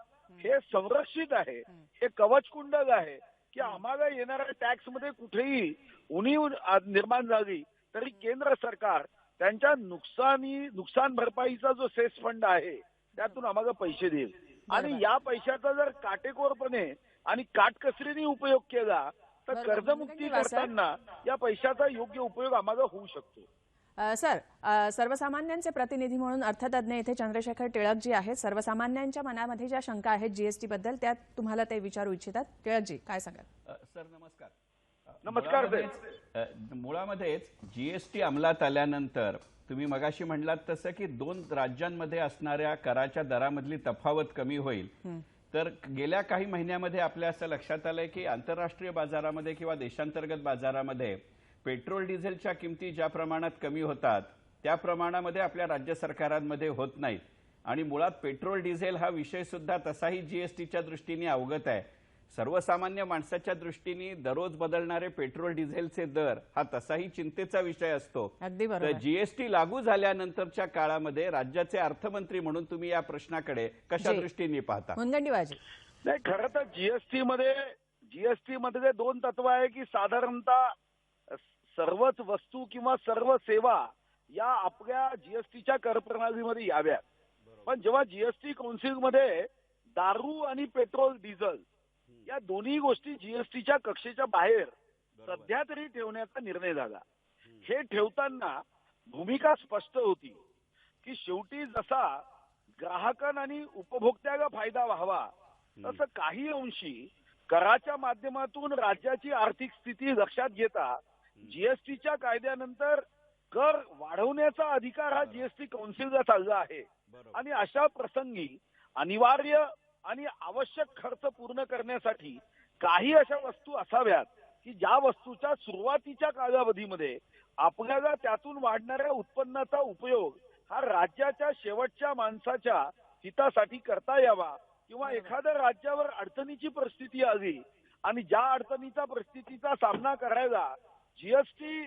हे संरक्षित आहे, हे कवचकुंडल आहे की आम्हाला येणाऱ्या टॅक्स मध्ये कुठेही उणीव निर्माण झाली तरी केंद्र सरकार त्यांच्या नुकसान भरपाईचा जो सेस फंड आहे त्यातून आम्हाला पैसे देईल. आणि या पैशाचा जर काटेकोरपणे आणि काटकसरीने उपयोग केला तर कर्जमुक्ती करताना या पैशाचा योग्य उपयोग आम्हाला होऊ शकतो. सर, सर्वसामान्यांचे प्रतिनिधी म्हणून अर्थतज्ञ येथे चंद्रशेखर टिळक जी आहेत. सर्वसामान्यांच्या मनामध्ये ज्या शंका आहेत जीएसटी बद्दल त्या तुम्हाला ते विचारू इच्छितात. टिळकजी, काय सांगाल? सर नमस्कार. नमस्कार. मुळामध्येच जीएसटी अंमलात आल्यानंतर तुम्ही मगाशी म्हणलात तसं की 2 राज्यांमध्ये असणाऱ्या कराच्या दरामधली तफावत कमी होईल. तर गेल्या काही महिन्यामध्ये आपल्या असं लक्षात आलंय की आंतरराष्ट्रीय बाजारामध्ये किंवा देशांतर्गत बाजारामध्ये पेट्रोल डिझेलच्या किमती ज्या प्रमाणात कमी होतात त्या प्रमाणामध्ये आपल्या राज्य सरकारांमध्ये होत नाहीत. आणि मुळात पेट्रोल डिझेल हा विषय सुद्धा तसाही जीएसटीच्या दृष्टीने अवगत आहे. सर्वसामान्य माणसाच्या दृष्टीने दररोज बदलणारे पेट्रोल डिझेलचे दर हा तसाही चिंतेचा विषय असतो. अगदी तर बरोबर. जीएसटी लागू झाल्यानंतरच्या काळामध्ये राज्याचे अर्थमंत्री म्हणून तुम्ही या प्रश्नाकडे कशा दृष्टीने पाहता? मुनगंटीवारजी. नाही, खरं तर जीएसटी मध्ये 2 तत्व आहे की साधारणतः सर्वच वस्तू किंवा सर्व सेवा या आपल्या जीएसटीच्या कर प्रणालीमध्ये याव्यात. पण जेव्हा जीएसटी कौन्सिलमध्ये दारू आणि पेट्रोल डिझेल या दोन्ही गोष्टी जीएसटीच्या कक्षेच्या बाहेर सध्या तरी ठेवण्याचा निर्णय झाला. हे ठेवताना भूमिका स्पष्ट होती की शेवटी जसा ग्राहकांना आणि उपभोक्त्याला फायदा व्हावा तसं काही अंशी कराच्या माध्यमातून राज्याची आर्थिक स्थिती लक्षात घेता जीएसटीच्या कायद्यानंतर कर वाढवण्याचा अधिकार हा जीएसटी कौन्सिलला चालला आहे. आणि अशा प्रसंगी अनिवार्य आणि आवश्यक खर्च पूर्ण करण्यासाठी काही अशा वस्तू असाव्यात की ज्या वस्तूच्या सुरुवातीच्या कालावधीमध्ये आपल्याला त्यातून वाढणाऱ्या उत्पन्नाचा उपयोग हा राज्याच्या शेवटच्या माणसाच्या हितासाठी करता यावा, किंवा एखाद्या राज्यावर अडचणीची परिस्थिती आली आणि ज्या अडचणीचा परिस्थितीचा सामना करायला जीएसटी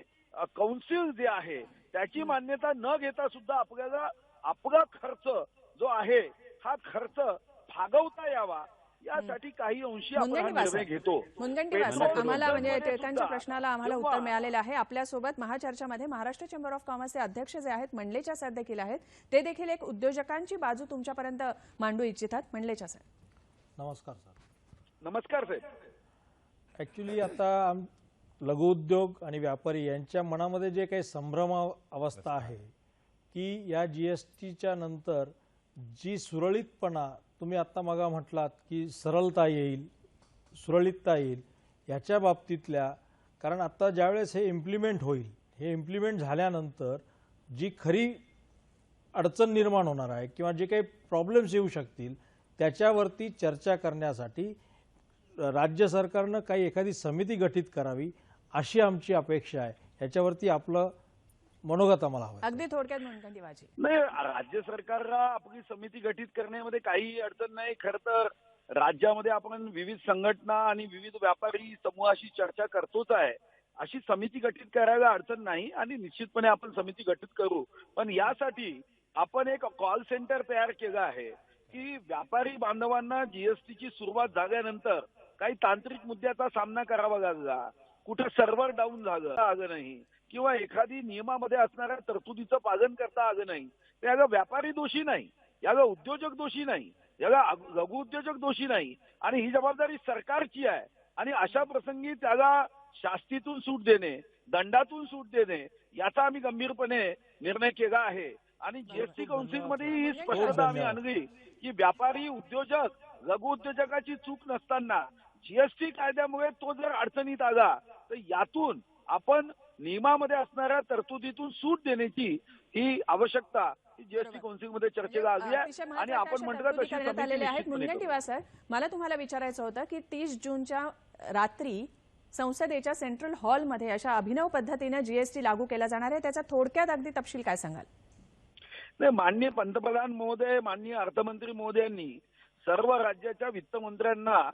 कौन्सिल जे आहे त्याची मान्यता न घेता सुद्धा आपल्याला आपला खर्च जो आहे हा खर्च भागवता यावा, यासाठी काही अंशी आपण हा निर्णय घेतो. मुनगंटीवार सर, आम्हाला म्हणजे टिळकांच्या प्रश्नाला आम्हाला उत्तर मिळालेलं आहे. आपल्यासोबत महाचर्चामध्ये महाराष्ट्र चेंबर ऑफ कॉमर्सचे अध्यक्ष जे आहेत मंडलेचा सर देखील आहेत. ते देखील एक उद्योजकांची बाजू तुमच्यापर्यंत मांडू इच्छितात. मंडलेचा सर. नमस्कार सर. नमस्कार साहेब. ॲक्च्युली आता लघुउद्योग आणि व्यापारी यांच्या मनामध्ये जे काही संभ्रम अवस्था आहे की या जीएसटीच्या नंतर जी सुरळीतपणा तुम्ही आत्ता मागा म्हटलात की सरलता येईल, सुरळीतता येईल, याच्या बाबतीतल्या, कारण आता ज्यावेळेस हे इम्प्लिमेंट होईल, हे इम्प्लिमेंट झाल्यानंतर जी खरी अडचण निर्माण होणार आहे किंवा जे काही प्रॉब्लेम्स येऊ शकतील त्याच्यावरती चर्चा करण्यासाठी राज्य सरकारनं काही एखादी समिती गठीत करावी अशी आमची अपेक्षा आहे. याच्यावरती आपलं मनोगत आम्हाला हवं. अगदी थोडक्यात मुनगंटीवारजी. नाही, राज्य सरकारला आपली समिती गठीत करण्यामध्ये काही अडचण नाही. खरं तर राज्यामध्ये आपण विविध संघटना आणि विविध व्यापारी समूहाशी चर्चा करतोच आहे. अशी समिती गठीत करायला अडचण नाही आणि निश्चितपणे आपण समिती गठीत करू. पण यासाठी आपण एक कॉल सेंटर तयार केलं आहे की व्यापारी बांधवांना जीएसटीची सुरुवात झाल्यानंतर काही तांत्रिक मुद्द्याचा सामना करावा लागला, कुठे सर्व्हर डाऊन आलं नाही किंवा एखादी नियमामध्ये असणाऱ्या तरतुदीचं पालन करता आलं नाही, तर याला व्यापारी दोषी नाही, याला उद्योजक दोषी नाही, याला लघु उद्योजक दोषी नाही आणि ही जबाबदारी सरकारची आहे. आणि अशा प्रसंगी त्याला शास्तीतून सूट देणे, दंडातून सूट देणे याचा आम्ही गंभीरपणे निर्णय केला आहे. आणि जीएसटी कौन्सिलमध्ये ही स्पष्टता आम्ही आणली की व्यापारी उद्योजक लघु उद्योजकाची चूक नसताना जीएसटी कायद्यामुळे तो जर अडचणीत आला तर यातून आपण नियमामध्ये असणाऱ्या तरतुदीतून सूट देण्याची ही आवश्यकता जीएसटी कौन्सिलमध्ये चर्चेला आली आहे आणि आपण म्हटलं तशी समिती निश्चितपणे मुनगंटीवार सर, मला तुम्हाला विचारायचं होतं की 30 जूनच्या रात्री संसदेच्या सेंट्रल हॉलमध्ये अशा अभिनव पद्धतीने जीएसटी लागू केला जाणार आहे, त्याचा थोडक्यात अगदी तपशील काय सांगाल? नाही, माननीय पंतप्रधान महोदय, माननीय अर्थमंत्री महोदयांनी सर्व राज्याच्या वित्तमंत्र्यांना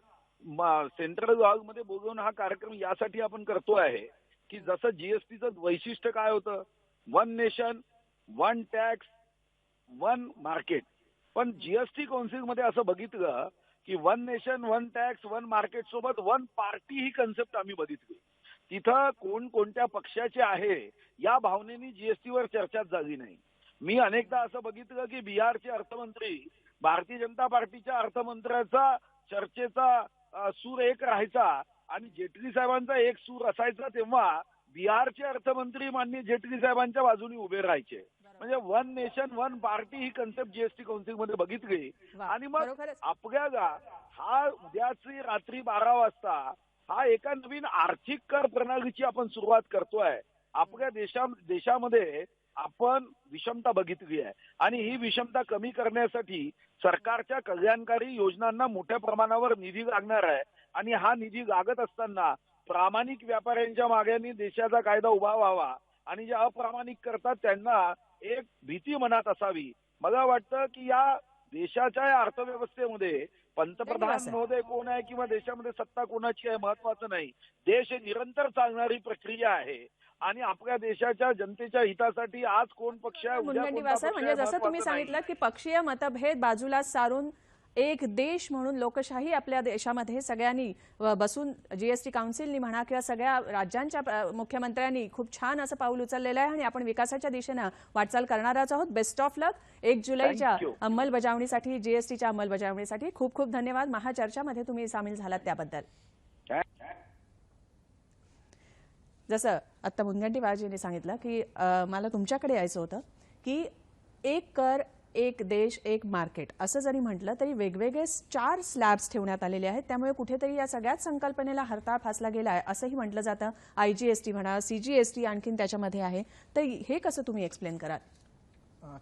सेंट्रल हॉलमध्ये बोलवून हा कार्यक्रम यासाठी आपण करतो आहे की जसं जीएसटीचं वैशिष्ट्य काय होतं, one nation one tax one market, पण जीएसटी कौन्सिलमध्ये असं बघितलं की one nation one tax one market सोबत वन पार्टी ही कन्सेप्ट आम्ही बघितली. तिथं कोण कोणत्या पक्षाचे आहे या भावनेनी जीएसटीवर चर्चाच झाली नाही. मी अनेकदा असं बघितलं की बिहारचे अर्थमंत्री भारतीय जनता पार्टीच्या अर्थमंत्र्याचा चर्चेचा सूर एक राहायचा आणि जेटली साहेबांचा एक सूर असायचा, तेव्हा बिहारचे अर्थमंत्री माननीय जेटली साहेबांच्या बाजूने उभे राहायचे. म्हणजे वन नेशन वन पार्टी ही कन्सेप्ट जीएसटी कौन्सिलमध्ये बघितली. आणि मग आपल्याला हा उद्याची रात्री 12 वाजता हा एका नवीन आर्थिक कर प्रणालीची आपण सुरुवात करतोय. आपल्या देशामध्ये आपण विषमता बघितली आहे आणि ही विषमता कमी करण्यासाठी सरकारच्या कल्याणकारी योजनांना मोठ्या प्रमाणावर निधी लागणार आहे आणि हा निधी लागत असताना प्रामाणिक व्यापाऱ्यांच्या मागणी देशाचा कायदा उभा व्हावा आणि जे अप्रामाणिक करतात त्यांना एक भीती मनात असावी. मला वाटतं की या देशाच्या या अर्थव्यवस्थेमध्ये पंतप्रधान महोदय कोण आहे किंवा देशामध्ये सत्ता कोणाची आहे महत्वाचं नाही. देश हे निरंतर चालणारी प्रक्रिया आहे आणि आपल्या देशाच्या जनतेच्या हितासाठी आज कोण पक्ष आहे, मुनगंटीवार सर, म्हणजे जसं तुम्ही सांगितलं की पक्षीय मतभेद बाजूला सारून एक देश म्हणून लोकशाही आपल्या देशामध्ये सगळ्यांनी बसून जीएसटी काउन्सिलनी म्हणा किंवा सगळ्या राज्यांच्या मुख्यमंत्र्यांनी खूप छान असं पाऊल उचललेलं आहे आणि आपण विकासाच्या दिशेनं वाटचाल करणारच आहोत. बेस्ट ऑफ लक 1 जुलैच्या अंमलबजावणीसाठी, जीएसटीच्या अंमलबजावणीसाठी. खूप खूप धन्यवाद महाचर्चामध्ये तुम्ही सामील झालात त्याबद्दल. जसं आत्ता मुनगंटीवारजींनी सांगितलं की मला तुमच्याकडे यायचं होतं की एक कर एक देश एक मार्केट असं जरी म्हटलं तरी वेगवेगळे 4 स्लॅब्स ठेवण्यात आलेले आहेत. त्यामुळे कुठेतरी या सगळ्याच संकल्पनेला हरताळ फासला गेला आहे असंही म्हटलं जातं. आयजीएसटी म्हणा, सीजीएसटी आणखीन त्याच्यामध्ये आहे, तर हे कसं तुम्ही एक्सप्लेन कराल?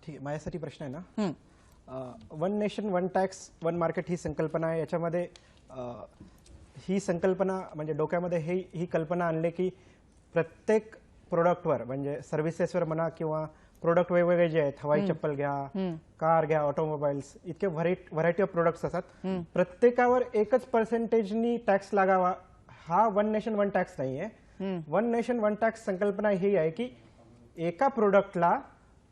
ठीक आहे, माझ्यासाठी प्रश्न आहे ना. One nation one tax one market ही संकल्पना आहे. याच्यामध्ये ही संकल्पना म्हणजे डोक्यामध्ये ही कल्पना आणली की प्रत्येक प्रोडक्टवर म्हणजे सर्व्हिसेसवर म्हणा किंवा प्रोडक्ट वेगवेगळे जे आहेत, हवाई चप्पल घ्या, कार घ्या, ऑटोमोबाईल्स, इतके व्हरायटी ऑफ प्रोडक्ट्स असतात. प्रत्येकावर एकच पर्सेंटेजनी टॅक्स लागावा हा वन नेशन वन टॅक्स नाहीये. वन नेशन वन टॅक्स संकल्पना ही आहे की एका प्रोडक्टला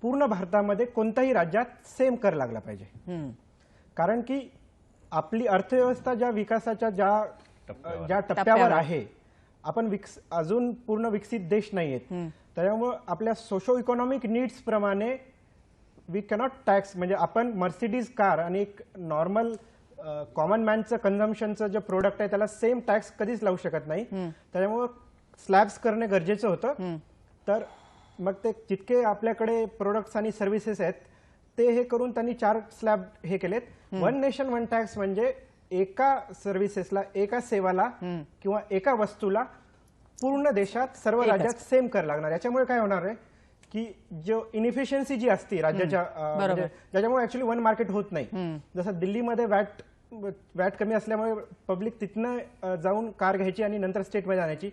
पूर्ण भारतामध्ये कोणत्याही राज्यात सेम कर लागला पाहिजे. कारण की आपली अर्थव्यवस्था ज्या विकासाच्या ज्या टप्प्यावर आहे, आपण अजून पूर्ण विकसित देश नाहीयेत. त्यामुळे आपल्या सोशो इकॉनॉमिक नीड्स प्रमाणे वी कॅनॉट टॅक्स, म्हणजे आपण मर्सिडीज कार आणि एक नॉर्मल कॉमन मॅनचं कन्झम्पशनचं जे प्रोडक्ट आहे त्याला सेम टॅक्स कधीच लावू शकत नाही. त्याच्यामुळे स्लॅब्स करणे गरजेचं होतं. तर मग ते जितके आपल्याकडे प्रोडक्ट्स आणि सर्व्हिसेस आहेत ते हे करून त्यांनी 4 स्लॅब हे केलेत. वन नेशन वन टॅक्स म्हणजे एका सर्व्हिसेसला, एका सेवाला किंवा एका वस्तूला पूर्ण देशात सर्व राज्यात सेम कर लागणार. याच्यामुळे काय होणार आहे की जो इनइफिशियन्सी जी असते राज्याच्या, म्हणजे ज्याच्यामुळे ऍक्च्युली वन मार्केट होत नाही. जसं दिल्लीमध्ये वॅट कमी असल्यामुळे पब्लिक तिथनं जाऊन कार घ्यायची आणि नंतर स्टेटमध्ये आणायची,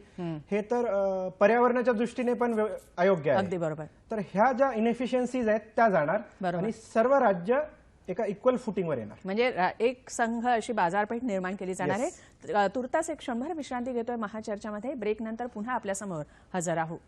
हे तर पर्यावरणाच्या दृष्टीने पण अयोग्य आहे. अगदी बरोबर. तर ह्या ज्या इनएफिशियन्सीज आहेत त्या जाणार आणि सर्व राज्य एका इक्वल फुटिंगवर येणार. म्हणजे एक संघ अशी बाजारपेठ निर्माण केली जाणार आहे. तुर्तास एक क्षणभर विश्रांती घेतोय महाचर्चामध्ये. ब्रेक नंतर पुन्हा आपल्यासमोर हजर आहोत.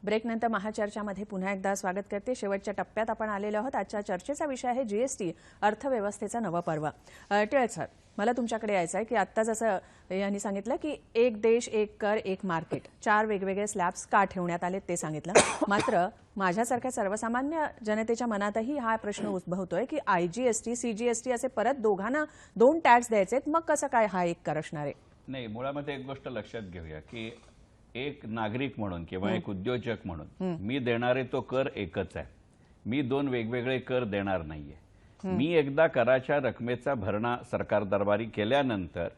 ब्रेकनंतर महाचर्चामध्ये पुन्हा एकदा स्वागत करते. शेवटच्या टप्प्यात आपण आलेलो आहोत. आजच्या चर्चेचा विषय आहे जीएसटी, अर्थव्यवस्थेचा नवं पर्व. टिळक सर, मला तुमच्याकडे यायचं आहे की आत्ता जसं यांनी सांगितलं की एक देश एक कर एक मार्केट, 4 वेगवेगळे स्लॅब्स का ठेवण्यात आले ते सांगितलं. मात्र माझ्यासारख्या सर्वसामान्य जनतेच्या मनातही हा प्रश्न उद्भवतोय की आयजीएसटी, सीजीएसटी असे परत दोघांना 2 टॅक्स द्यायचेत, मग कसं काय हा एक कर असणार आहे? नाही, मुळामध्ये एक गोष्ट लक्षात घेऊया की एक नागरिक म्हणून किंवा एक उद्योजक म्हणून मी देणारे तो कर एकच आहे. मी 2 वेगवेगळे कर देणार नाहीये. मी एकदा कराच्या रकमेचा भरणा सरकार दरबारी केल्यानंतर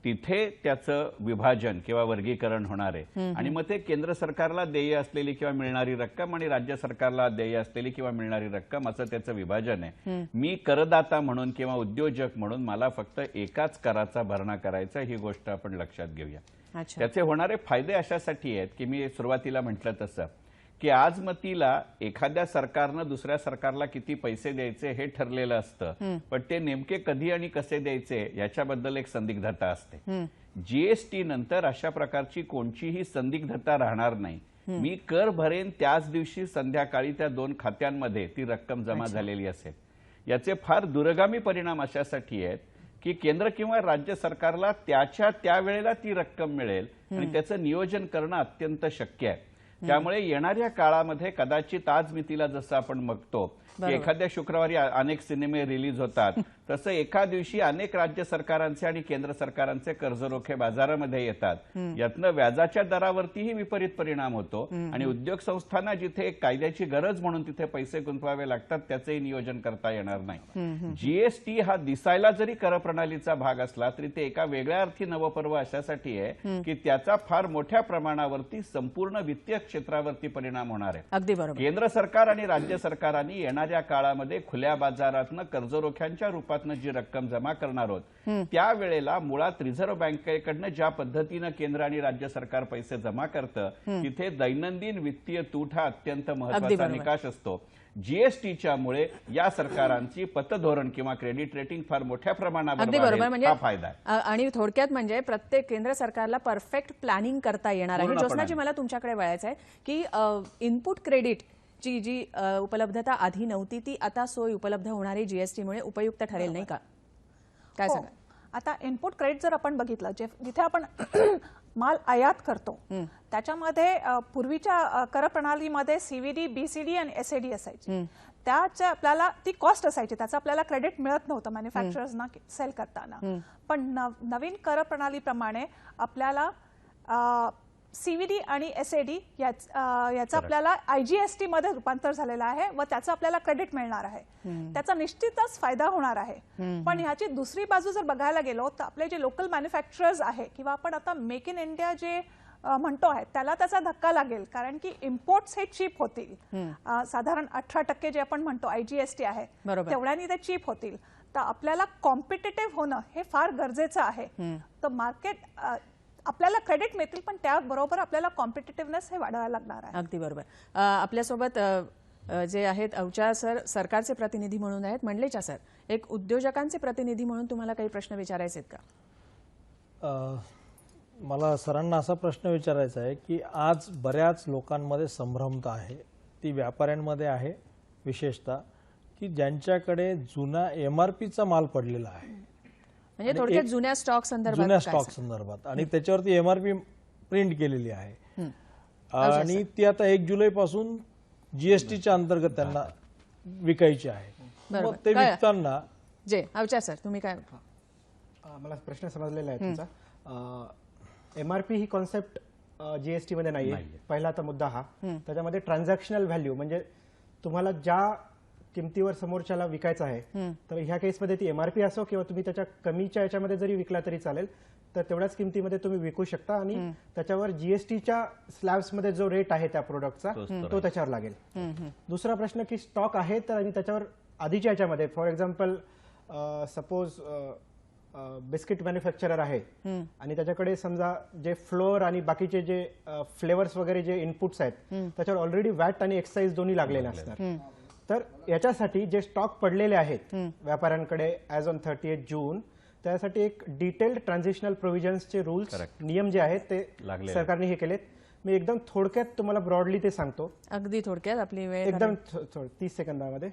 तिथे त्याचं विभाजन किंवा वर्गीकरण होणार आहे आणि मग ते केंद्र सरकारला देय असलेली किंवा मिळणारी रक्कम आणि राज्य सरकारला देय असलेली किंवा मिळणारी रक्कम असं त्याचं विभाजन आहे. मी करदाता म्हणून किंवा उद्योजक म्हणून मला फक्त एकाच कराचा भरणा करायचा, ही गोष्ट आपण लक्षात घेऊया. त्याचे होणारे फायदे अशासाठी आहेत की मी सुरुवातीला म्हटलं तसं की आज मतीला एखाद्या सरकारनं दुसऱ्या सरकारला किती पैसे द्यायचे हे ठरलेलं असतं, पण ते नेमके कधी आणि कसे द्यायचे याच्याबद्दल एक संदिग्धता असते. जीएसटी नंतर अशा प्रकारची कोणतीही संदिग्धता राहणार नाही. मी कर भरेन त्याच दिवशी संध्याकाळी त्या 2 खात्यांमध्ये ती रक्कम जमा झालेली असेल. याचे फार दूरगामी परिणाम अशासाठी आहेत की केंद्र किंवा राज्य सरकारला त्या वेळेला ती रक्कम मिळेल आणि त्याचं नियोजन करणं अत्यंत शक्य आहे. त्यामुळे येणाऱ्या काळामध्ये कदाचित आज मितीला जसं आपण बघतो की एखाद्या शुक्रवारी अनेक सिनेमे रिलीज होतात, तसं एका दिवशी अनेक राज्य सरकारांचे आणि केंद्र सरकारांचे कर्जरोखे बाजारामध्ये येतात. यातनं व्याजाच्या दरावरतीही विपरीत परिणाम होतो आणि उद्योग संस्थांना जिथे एक कायद्याची गरज म्हणून तिथे पैसे गुंतवावे लागतात त्याचंही नियोजन करता येणार नाही. जीएसटी हा दिसायला जरी कर प्रणालीचा भाग असला तरी ते एका वेगळ्या अर्थी नवपर्व अशासाठी आहे की त्याचा फार मोठ्या प्रमाणावरती संपूर्ण वित्तीय क्षेत्रावरती परिणाम होणार आहे. अगदी बरोबर. केंद्र सरकार आणि राज्य सरकारांनी येणाऱ्या काळामध्ये खुल्या बाजारातनं कर्जरोख्यांच्या रूपातनं जी रक्कम जमा करणार आहोत त्यावेळेला मुळात रिझर्व्ह बँकेकडनं ज्या पद्धतीनं केंद्र आणि राज्य सरकार पैसे जमा करतं तिथे दैनंदिन वित्तीय तूट हा अत्यंत महत्वाचा निकष असतो. जीएसटीच्या मुळे या सरकारांची पतधोरण किंवा क्रेडिट रेटिंग फार मोठ्या प्रमाणावर हा फायदा आहे. आणि थोडक्यात म्हणजे प्रत्येक केंद्र सरकारला परफेक्ट प्लॅनिंग करता येणार आहे. ज्योत्स्नाजी, मला तुमच्याकडे वळायचं आहे की इनपुट क्रेडिट ची जी उपलब्धता आधी नव्हती ती आता सोय उपलब्ध होणारी जीएसटीमुळे उपयुक्त ठरेल, नाही का? काय सांगा? आता इनपुट क्रेडिट जर आपण बघितलं, जिथे आपण माल आयात करतो त्याच्यामध्ये पूर्वीच्या कर प्रणालीमध्ये सीव्हीडी, बीसीडी आणि एसएडी असायची. त्याच्या आपल्याला ती कॉस्ट असायची, त्याचं आपल्याला क्रेडिट मिळत नव्हतं मॅन्युफॅक्चरर्सना सेल करताना. पण नवीन कर प्रणालीप्रमाणे आपल्याला सीव्हीडी आणि एसएडी याचं आपल्याला आयजीएसटी मध्ये रूपांतर झालेलं आहे व त्याचं आपल्याला क्रेडिट मिळणार आहे. त्याचा निश्चितच फायदा होणार आहे. पण ह्याची दुसरी बाजू जर बघायला गेलो तर आपले जे लोकल मॅन्युफॅक्चरर्स आहे किंवा आपण आता मेक इन इंडिया जे म्हणतो आहे त्याला त्याचा धक्का लागेल, कारण की इम्पोर्ट्स हे चीप होतील. साधारण 18% जे आपण म्हणतो आयजीएसटी आहे तेवढ्यानी ते चीप होतील. तर आपल्याला कॉम्पिटिटिव्ह होणं हे फार गरजेचं आहे. तर मार्केट आपल्याला क्रेडिट मिळतील, पण त्याबरोबर आपल्याला कॉम्पिटिटिव्हनेस हे वाढवायला लागणार आहे. अगदी बरोबर. आपल्यासोबत जे आहेत अवचा सर सरकारचे प्रतिनिधी म्हणून आहेत, मंडलेचा सर एक उद्योजकांचे प्रतिनिधी म्हणून तुम्हाला काही प्रश्न विचारायचे आहेत का? मला सरांना असा प्रश्न विचारायचा आहे की आज बऱ्याच लोकांमध्ये संभ्रमता आहे, ती व्यापाऱ्यांमध्ये आहे विशेषतः, की ज्यांच्याकडे जुना MRPचा माल पडलेला आहे, म्हणजे थोडक्यात जुन्या स्टॉक संदर्भात आणि त्याच्यावरती MRP प्रिंट केलेली आहे आणि ती आता 1 जुलैपासून GSTच्या अंतर्गत त्यांना विकायची आहे. मग ते विकताना जे अवचा सर तुम्ही काय? मला प्रश्न समजलेला आहे तुमचा. MRP ही कॉन्सेप्ट GST मध्ये नाहीये. पहिला आता मुद्दा हा, त्याच्यामध्ये ट्रान्झॅक्शनल व्हॅल्यू म्हणजे तुम्हाला ज्या किमतीवर समोरच्याला विकायचं आहे, तर ह्या केसमध्ये ती MRP असो किंवा तुम्ही त्याच्या कमीच्या याच्यामध्ये जरी विकला तरी चालेल, तर तेवढ्याच किमतीमध्ये तुम्ही विकू शकता आणि त्याच्यावर GSTच्या स्लॅब्समध्ये जो रेट आहे त्या प्रोडक्टचा तो त्याच्यावर लागेल. दुसरा प्रश्न की स्टॉक आहे तर आणि त्याच्यावर आधीच्या याच्यामध्ये for example suppose biscuit manufacturer आहे आणि त्याच्याकडे समजा जे फ्लोअर आणि बाकीचे जे फ्लेवर्स वगैरे जे इनपुट्स आहेत त्याच्यावर ऑलरेडी वॅट आणि एक्साईज दोन्ही लागलेले असतात. तर याच्यासाठी जे स्टॉक पडलेले आहेत व्यापाऱ्यांकडे ॲज ऑन 30 जून, त्यासाठी एक डिटेल्ड ट्रान्झिशनल प्रोव्हिजन्सचे रूल्स नियम जे आहेत ते सरकारने हे केलेत. मी एकदम थोडक्यात तुम्हाला ब्रॉडली ते सांगतो. अगदी थोडक्यात, आपली वेळ एकदम 30 सेकंदामध्ये.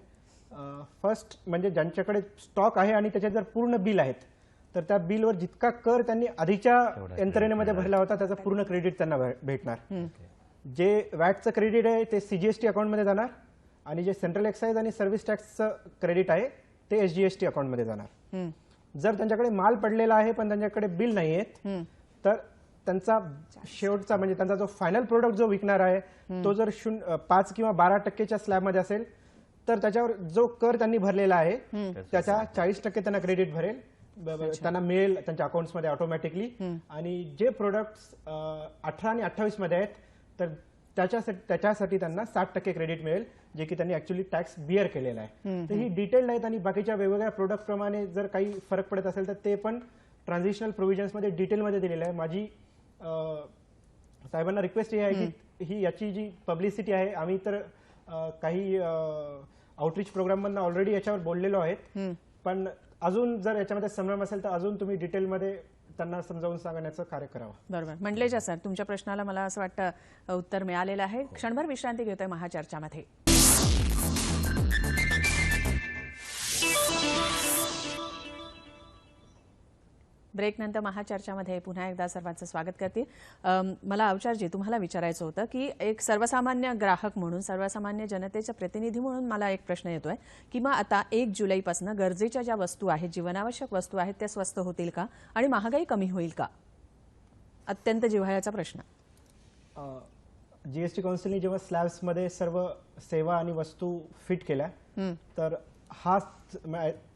फर्स्ट म्हणजे ज्यांच्याकडे स्टॉक आहे आणि त्याच्यात जर पूर्ण बिल आहेत तर त्या बिलवर जितका कर त्यांनी आधीच्या यंत्रणेमध्ये भरला होता त्याचं पूर्ण क्रेडिट त्यांना भेटणार. जे वॅटचं क्रेडिट आहे ते CGST अकाउंटमध्ये जाणार आणि जे सेंट्रल एक्साईज आणि सर्व्हिस टॅक्सचं क्रेडिट आहे ते SGST अकाउंटमध्ये जाणार. जर त्यांच्याकडे माल पडलेला आहे पण त्यांच्याकडे बिल नाही आहेत तर त्यांचा शेवटचा म्हणजे त्यांचा जो फायनल प्रोडक्ट जो विकणार आहे तो जर 5 किंवा 12% स्लॅबमध्ये असेल तर त्याच्यावर जो कर त्यांनी भरलेला आहे त्याच्या 40% त्यांना क्रेडिट भरेल, त्यांना मिळेल त्यांच्या अकाउंट्समध्ये ऑटोमॅटिकली. आणि जे प्रोडक्ट्स 18 आणि 28 मध्ये आहेत तर त्याच्यासाठी त्यांना 60% क्रेडिट मिळेल, जे की त्यांनी ऍक्च्युअली टॅक्स बिअर केलेला आहे. तर ही डिटेल्ड आहेत आणि बाकीच्या वेगवेगळ्या प्रोडक्ट प्रमाणे जर काही फरक पडत असेल तर ते पण ट्रान्झिशनल प्रोव्हिजन्समध्ये डिटेलमध्ये दिलेलं आहे. माझी साहेबांना रिक्वेस्ट ही आहे की ही याची जी पब्लिसिटी आहे, आम्ही तर काही आउटरीच प्रोग्राममधनं ऑलरेडी याच्यावर बोललेलो आहेत, पण अजून जर याच्यामध्ये संभ्रम असेल तर अजून तुम्ही डिटेलमध्ये त्यांना समजावून सांगण्याचं कार्य करावं. बरोबर. मंडलेचा सर तुमच्या प्रश्नाला मला असं वाटतं उत्तर मिळालेलं आहे. क्षणभर विश्रांती घेतोय महाचर्चामध्ये. ब्रेकनंतर महाचर्चामध्ये पुन्हा एकदा सर्वांचं स्वागत करते. मला अवचारजी तुम्हाला विचारायचं होतं की एक सर्वसामान्य ग्राहक म्हणून, सर्वसामान्य जनतेचा प्रतिनिधी म्हणून मला एक प्रश्न येतोय की मग आता 1 जुलैपासून गरजेच्या ज्या वस्तू आहेत, जीवनावश्यक वस्तू आहेत, त्या स्वस्त होतील का आणि महागाई कमी होईल का? अत्यंत जिव्हाळ्याचा प्रश्न. GST काउन्सिलने जेव्हा स्लॅब्समध्ये सर्व सेवा आणि वस्तू फिट केल्या तर हा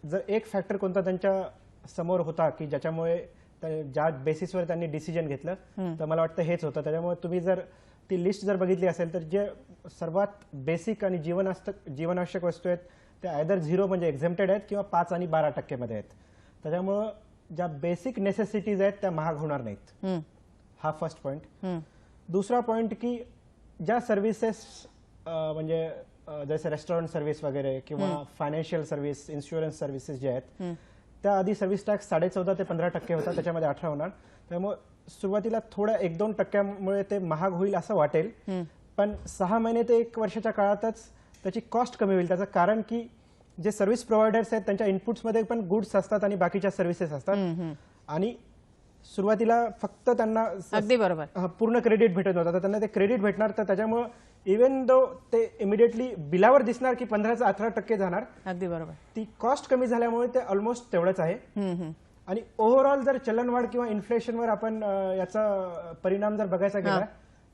जर एक फॅक्टर कोणता त्यांच्या समोर होता की ज्याच्यामुळे ज्या बेसिसवर त्यांनी डिसिजन घेतलं तर मला वाटतं हेच होतं. त्याच्यामुळे तुम्ही जर ती लिस्ट जर बघितली असेल तर जे सर्वात बेसिक आणि जीवनावश्यक वस्तू आहेत त्या आयदर 0 म्हणजे एक्झेम्प्टेड आहेत किंवा 5 आणि 12% मध्ये आहेत. त्याच्यामुळं ज्या बेसिक नेसेसिटीज आहेत त्या महाग होणार नाहीत. हा फर्स्ट पॉईंट. दुसरा पॉईंट की ज्या सर्व्हिसेस म्हणजे जसे रेस्टॉरंट सर्व्हिस वगैरे किंवा फायनान्शियल सर्व्हिस, इन्शुरन्स सर्व्हिसेस जे आहेत त्या आधी सर्व्हिस टॅक्स 14.5 ते 15% होता, त्याच्यामध्ये 18 होणार. त्यामुळे सुरुवातीला थोड्या 1-2% ते महाग होईल असं वाटेल, पण 6 महिने ते 1 वर्षाच्या काळातच त्याची कॉस्ट कमी होईल. त्याचं कारण की जे सर्व्हिस प्रोव्हायडर्स आहेत त्यांच्या इनपुट्समध्ये पण गुड्स असतात आणि बाकीच्या सर्व्हिसेस असतात आणि सुरुवातीला फक्त त्यांना अगदी बरोबर पूर्ण क्रेडिट भेटत होतं, तर त्यांना ते क्रेडिट भेटणार. तर त्याच्यामुळे इव्हन दो ते इमिडिएटली बिलावर दिसणार की 15 ते 18% जाणार. अगदी बरोबर. ती कॉस्ट कमी झाल्यामुळे ते ऑलमोस्ट तेवढंच आहे. आणि ओव्हरऑल जर चलनवाढ किंवा इन्फ्लेशनवर आपण याचा परिणाम जर बघायचा गेला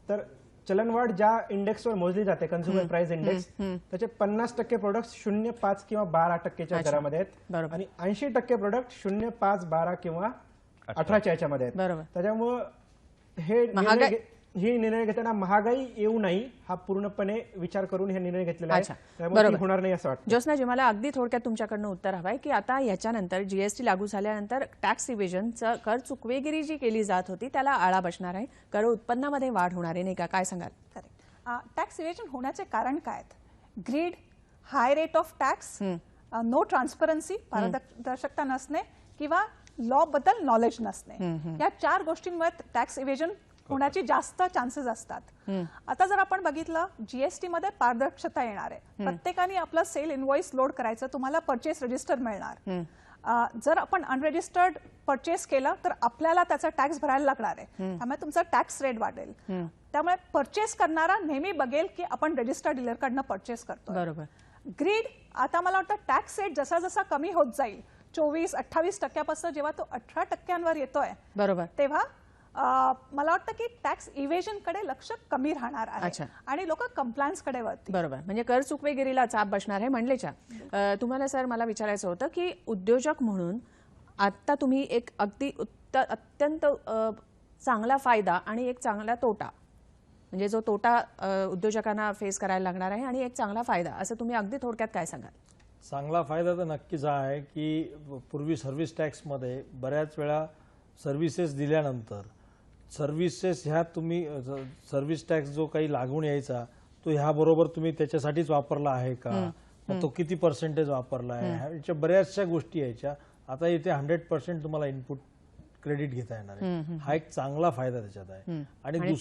तर चलनवाढ ज्या इंडेक्सवर मोजली जाते, कन्झ्युमर प्राइस इंडेक्स, त्याचे 50% प्रोडक्ट 0.5 किंवा 12% दरामध्ये आहेत आणि 80% प्रोडक्ट 0.5, 12 किंवा 18च्या याच्यामध्ये आहेत. त्याच्यामुळे हे ही निर्णय घेताना महागाई येऊ नाही हा पूर्णपणे विचार करून हे निर्णय घेतलेला अच्छा. आहे, त्यामुळे ती बरोबर. होणार नाही असं वाटतं. ज्योत्स्नाजी, मला अगदी थोडक्यात तुमच्याकडनं उत्तर हवंय की आता याच्यानंतर जीएसटी लागू झाल्यानंतर टॅक्स इव्हेजनचं कर चुकवेगिरी जी केली जात होती त्याला आळा बसणार आहे, कर उत्पन्नामध्ये वाढ होणार आहे, नाही का? काय सांगाल? करेक्ट. टॅक्स इव्हेजन होण्याचे कारण काय आहेत? Greed, high rate of tax, no transparency, पारदर्शकता नसणे किंवा लॉ बद्दल नॉलेज नसणे, या 4 गोष्टींमुळे टॅक्स इव्हेजन होण्याची जास्त चान्सेस असतात. आता जर आपण बघितलं, जीएसटी मध्ये पारदर्शकता येणार आहे. प्रत्येकाने आपलं सेल इनव्हॉइस लोड करायचं, तुम्हाला परचेस रजिस्टर मिळणार. जर आपण अनरजिस्टर्ड परचेस केलं तर आपल्याला त्याचा टॅक्स भरायला लागणार आहे, त्यामुळे तुमचा टॅक्स रेट वाढेल. त्यामुळे परचेस करणारा नेहमी बघेल की आपण रजिस्टर्ड डीलरकडनं परचेस करतो. बरोबर. ग्रीड, आता मला वाटतं टॅक्स रेट जसा जसा कमी होत जाईल, 24-28% जेव्हा तो 18% येतोय, बरोबर. तेव्हा मला वाटतं की टॅक्स इव्हेजन कडे लक्ष कमी राहणार अच्छा. आहे आणि लोक कम्प्लायन्स कडे वळतील. बरोबर. म्हणजे कर चुकवेगिरीला चाप बसणार आहे म्हणलेच्या. तुम्हाला सर मला विचारायचं होतं की उद्योजक म्हणून आता तुम्ही एक अगदी अत्यंत चांगला फायदा आणि एक चांगला तोटा, म्हणजे जो तोटा उद्योजकांना फेस करायला लागणार आहे आणि एक चांगला फायदा, असं तुम्ही अगदी थोडक्यात काय सांगाल? चांगला फायदा तर नक्कीच आहे की पूर्वी सर्व्हिस टॅक्समध्ये बऱ्याच वेळा सर्व्हिसेस दिल्यानंतर सर्व्हिसेस ह्या तुम्ही सर्व्हिस टॅक्स जो काही लागून यायचा तो ह्याबरोबर तुम्ही त्याच्यासाठीच वापरला आहे का, मग तो किती पर्सेंटेज वापरला आहे, ह्याच्या बऱ्याचशा गोष्टी यायच्या. आता इथे 100% तुम्हाला इनपुट क्रेडिट घेता येणार आहे. हा एक चांगला फायदा त्याच्यात आहे. आणि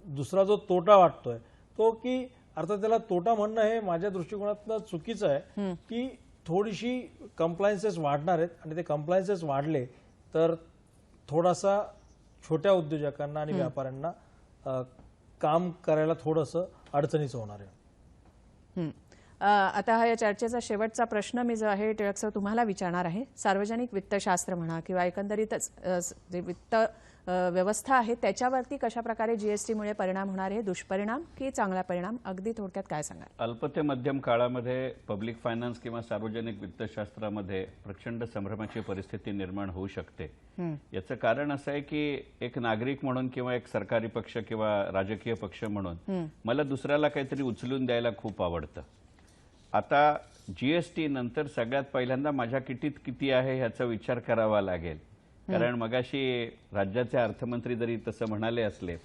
दुसरा जो तोटा वाटतोय तो की अर्थात त्याला तोटा म्हणणं हे माझ्या दृष्टिकोनातनं चुकीचं आहे की थोडीशी कंप्लायन्सेस वाढणार आहेत आणि ते कंप्लायन्सेस वाढले तर थोडासा छोट्या उद्योजकांना आणि व्यापाऱ्यांना काम करायला थोडंसं अडचणीचं होणार आहे. आता हा या चर्चेचा शेवटचा प्रश्न मी जो आहे टिळक सर तुम्हाला विचारणार आहे. सार्वजनिक वित्तशास्त्र म्हणा किंवा एकंदरीतच जे वित्त व्यवस्था आहे त्याच्यावरती कशा प्रकारे जीएसटीमुळे परिणाम होणार आहे, दुष्परिणाम की चांगला परिणाम, अगदी थोडक्यात काय सांगाल? अल्प ते मध्यम काळामध्ये पब्लिक फायनान्स किंवा सार्वजनिक वित्तशास्त्रामध्ये प्रचंड संभ्रमाची परिस्थिती निर्माण होऊ शकते. याचं कारण असं आहे की एक नागरिक म्हणून किंवा एक सरकारी पक्ष किंवा राजकीय पक्ष म्हणून मला दुसऱ्याला काहीतरी उचलून द्यायला खूप आवडतं. आता जीएसटी नंतर सगळ्यात पहिल्यांदा माझ्या किटीत किती आहे ह्याचा विचार करावा लागेल. कारण मगाशी राज्याचे अर्थमंत्री जरी तसं म्हणाले असले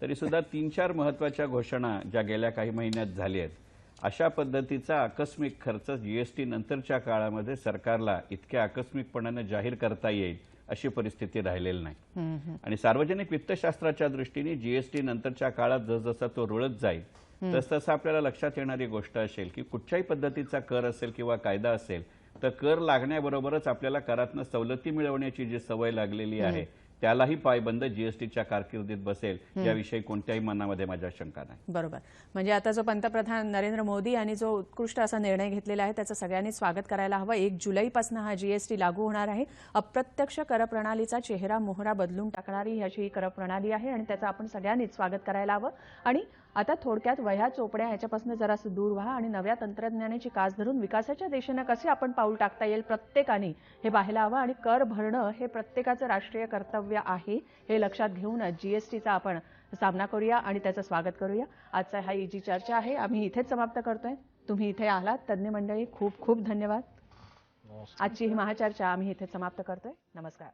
तरी सुद्धा 3-4 महत्वाच्या घोषणा ज्या गेल्या काही महिन्यात झाल्या आहेत, अशा पद्धतीचा आकस्मिक खर्च जीएसटी नंतरच्या काळामध्ये सरकारला इतक्या आकस्मिकपणाने जाहीर करता येईल अशी परिस्थिती राहिलेली नाही. आणि सार्वजनिक वित्तशास्त्राच्या दृष्टीने जीएसटी नंतरच्या काळात जसजसा तो रुळत जाईल तसतसं आपल्याला लक्षात येणारी गोष्ट असेल की कुठच्याही पद्धतीचा कर असेल किंवा कायदा असेल तर कर लागण्याबरोबरच आपल्याला करातनं सवलती मिळवण्याची जी सवय लागलेली आहे त्यालाही पायबंद जीएसटीच्या कारकिर्दीत बसेल याविषयी कोणत्याही मनामध्ये माझ्या शंका नाही. बरोबर. म्हणजे आता जो पंतप्रधान नरेंद्र मोदी यांनी जो उत्कृष्ट असा निर्णय घेतलेला आहे त्याचं सगळ्यांनी स्वागत करायला हवं. 1 जुलैपासून हा जीएसटी लागू होणार आहे. अप्रत्यक्ष कर प्रणालीचा चेहरा मोहरा बदलून टाकणारी अशी ही कर प्रणाली आहे आणि त्याचं आपण सगळ्यांनीच स्वागत करायला हवं. आणि आता थोडक्यात वह्या चोपड्या ह्याच्यापासून जरासं दूर व्हा आणि नव्या तंत्रज्ञानाची कास धरून विकासाच्या दिशेने कसे आपण पाऊल टाकता येईल प्रत्येकाने हे पाहायला हवं. आणि कर भरणं हे प्रत्येकाचं राष्ट्रीय कर्तव्य आहे हे लक्षात घेऊनच जीएसटीचा आपण सामना करूया आणि त्याचं स्वागत करूया. आजचा हा जी चर्चा आहे आम्ही इथेच समाप्त करतोय. तुम्ही इथे आलात तज्ञ मंडळी, खूप खूप धन्यवाद. आजची ही महाचर्चा आम्ही इथेच समाप्त करतोय. नमस्कार.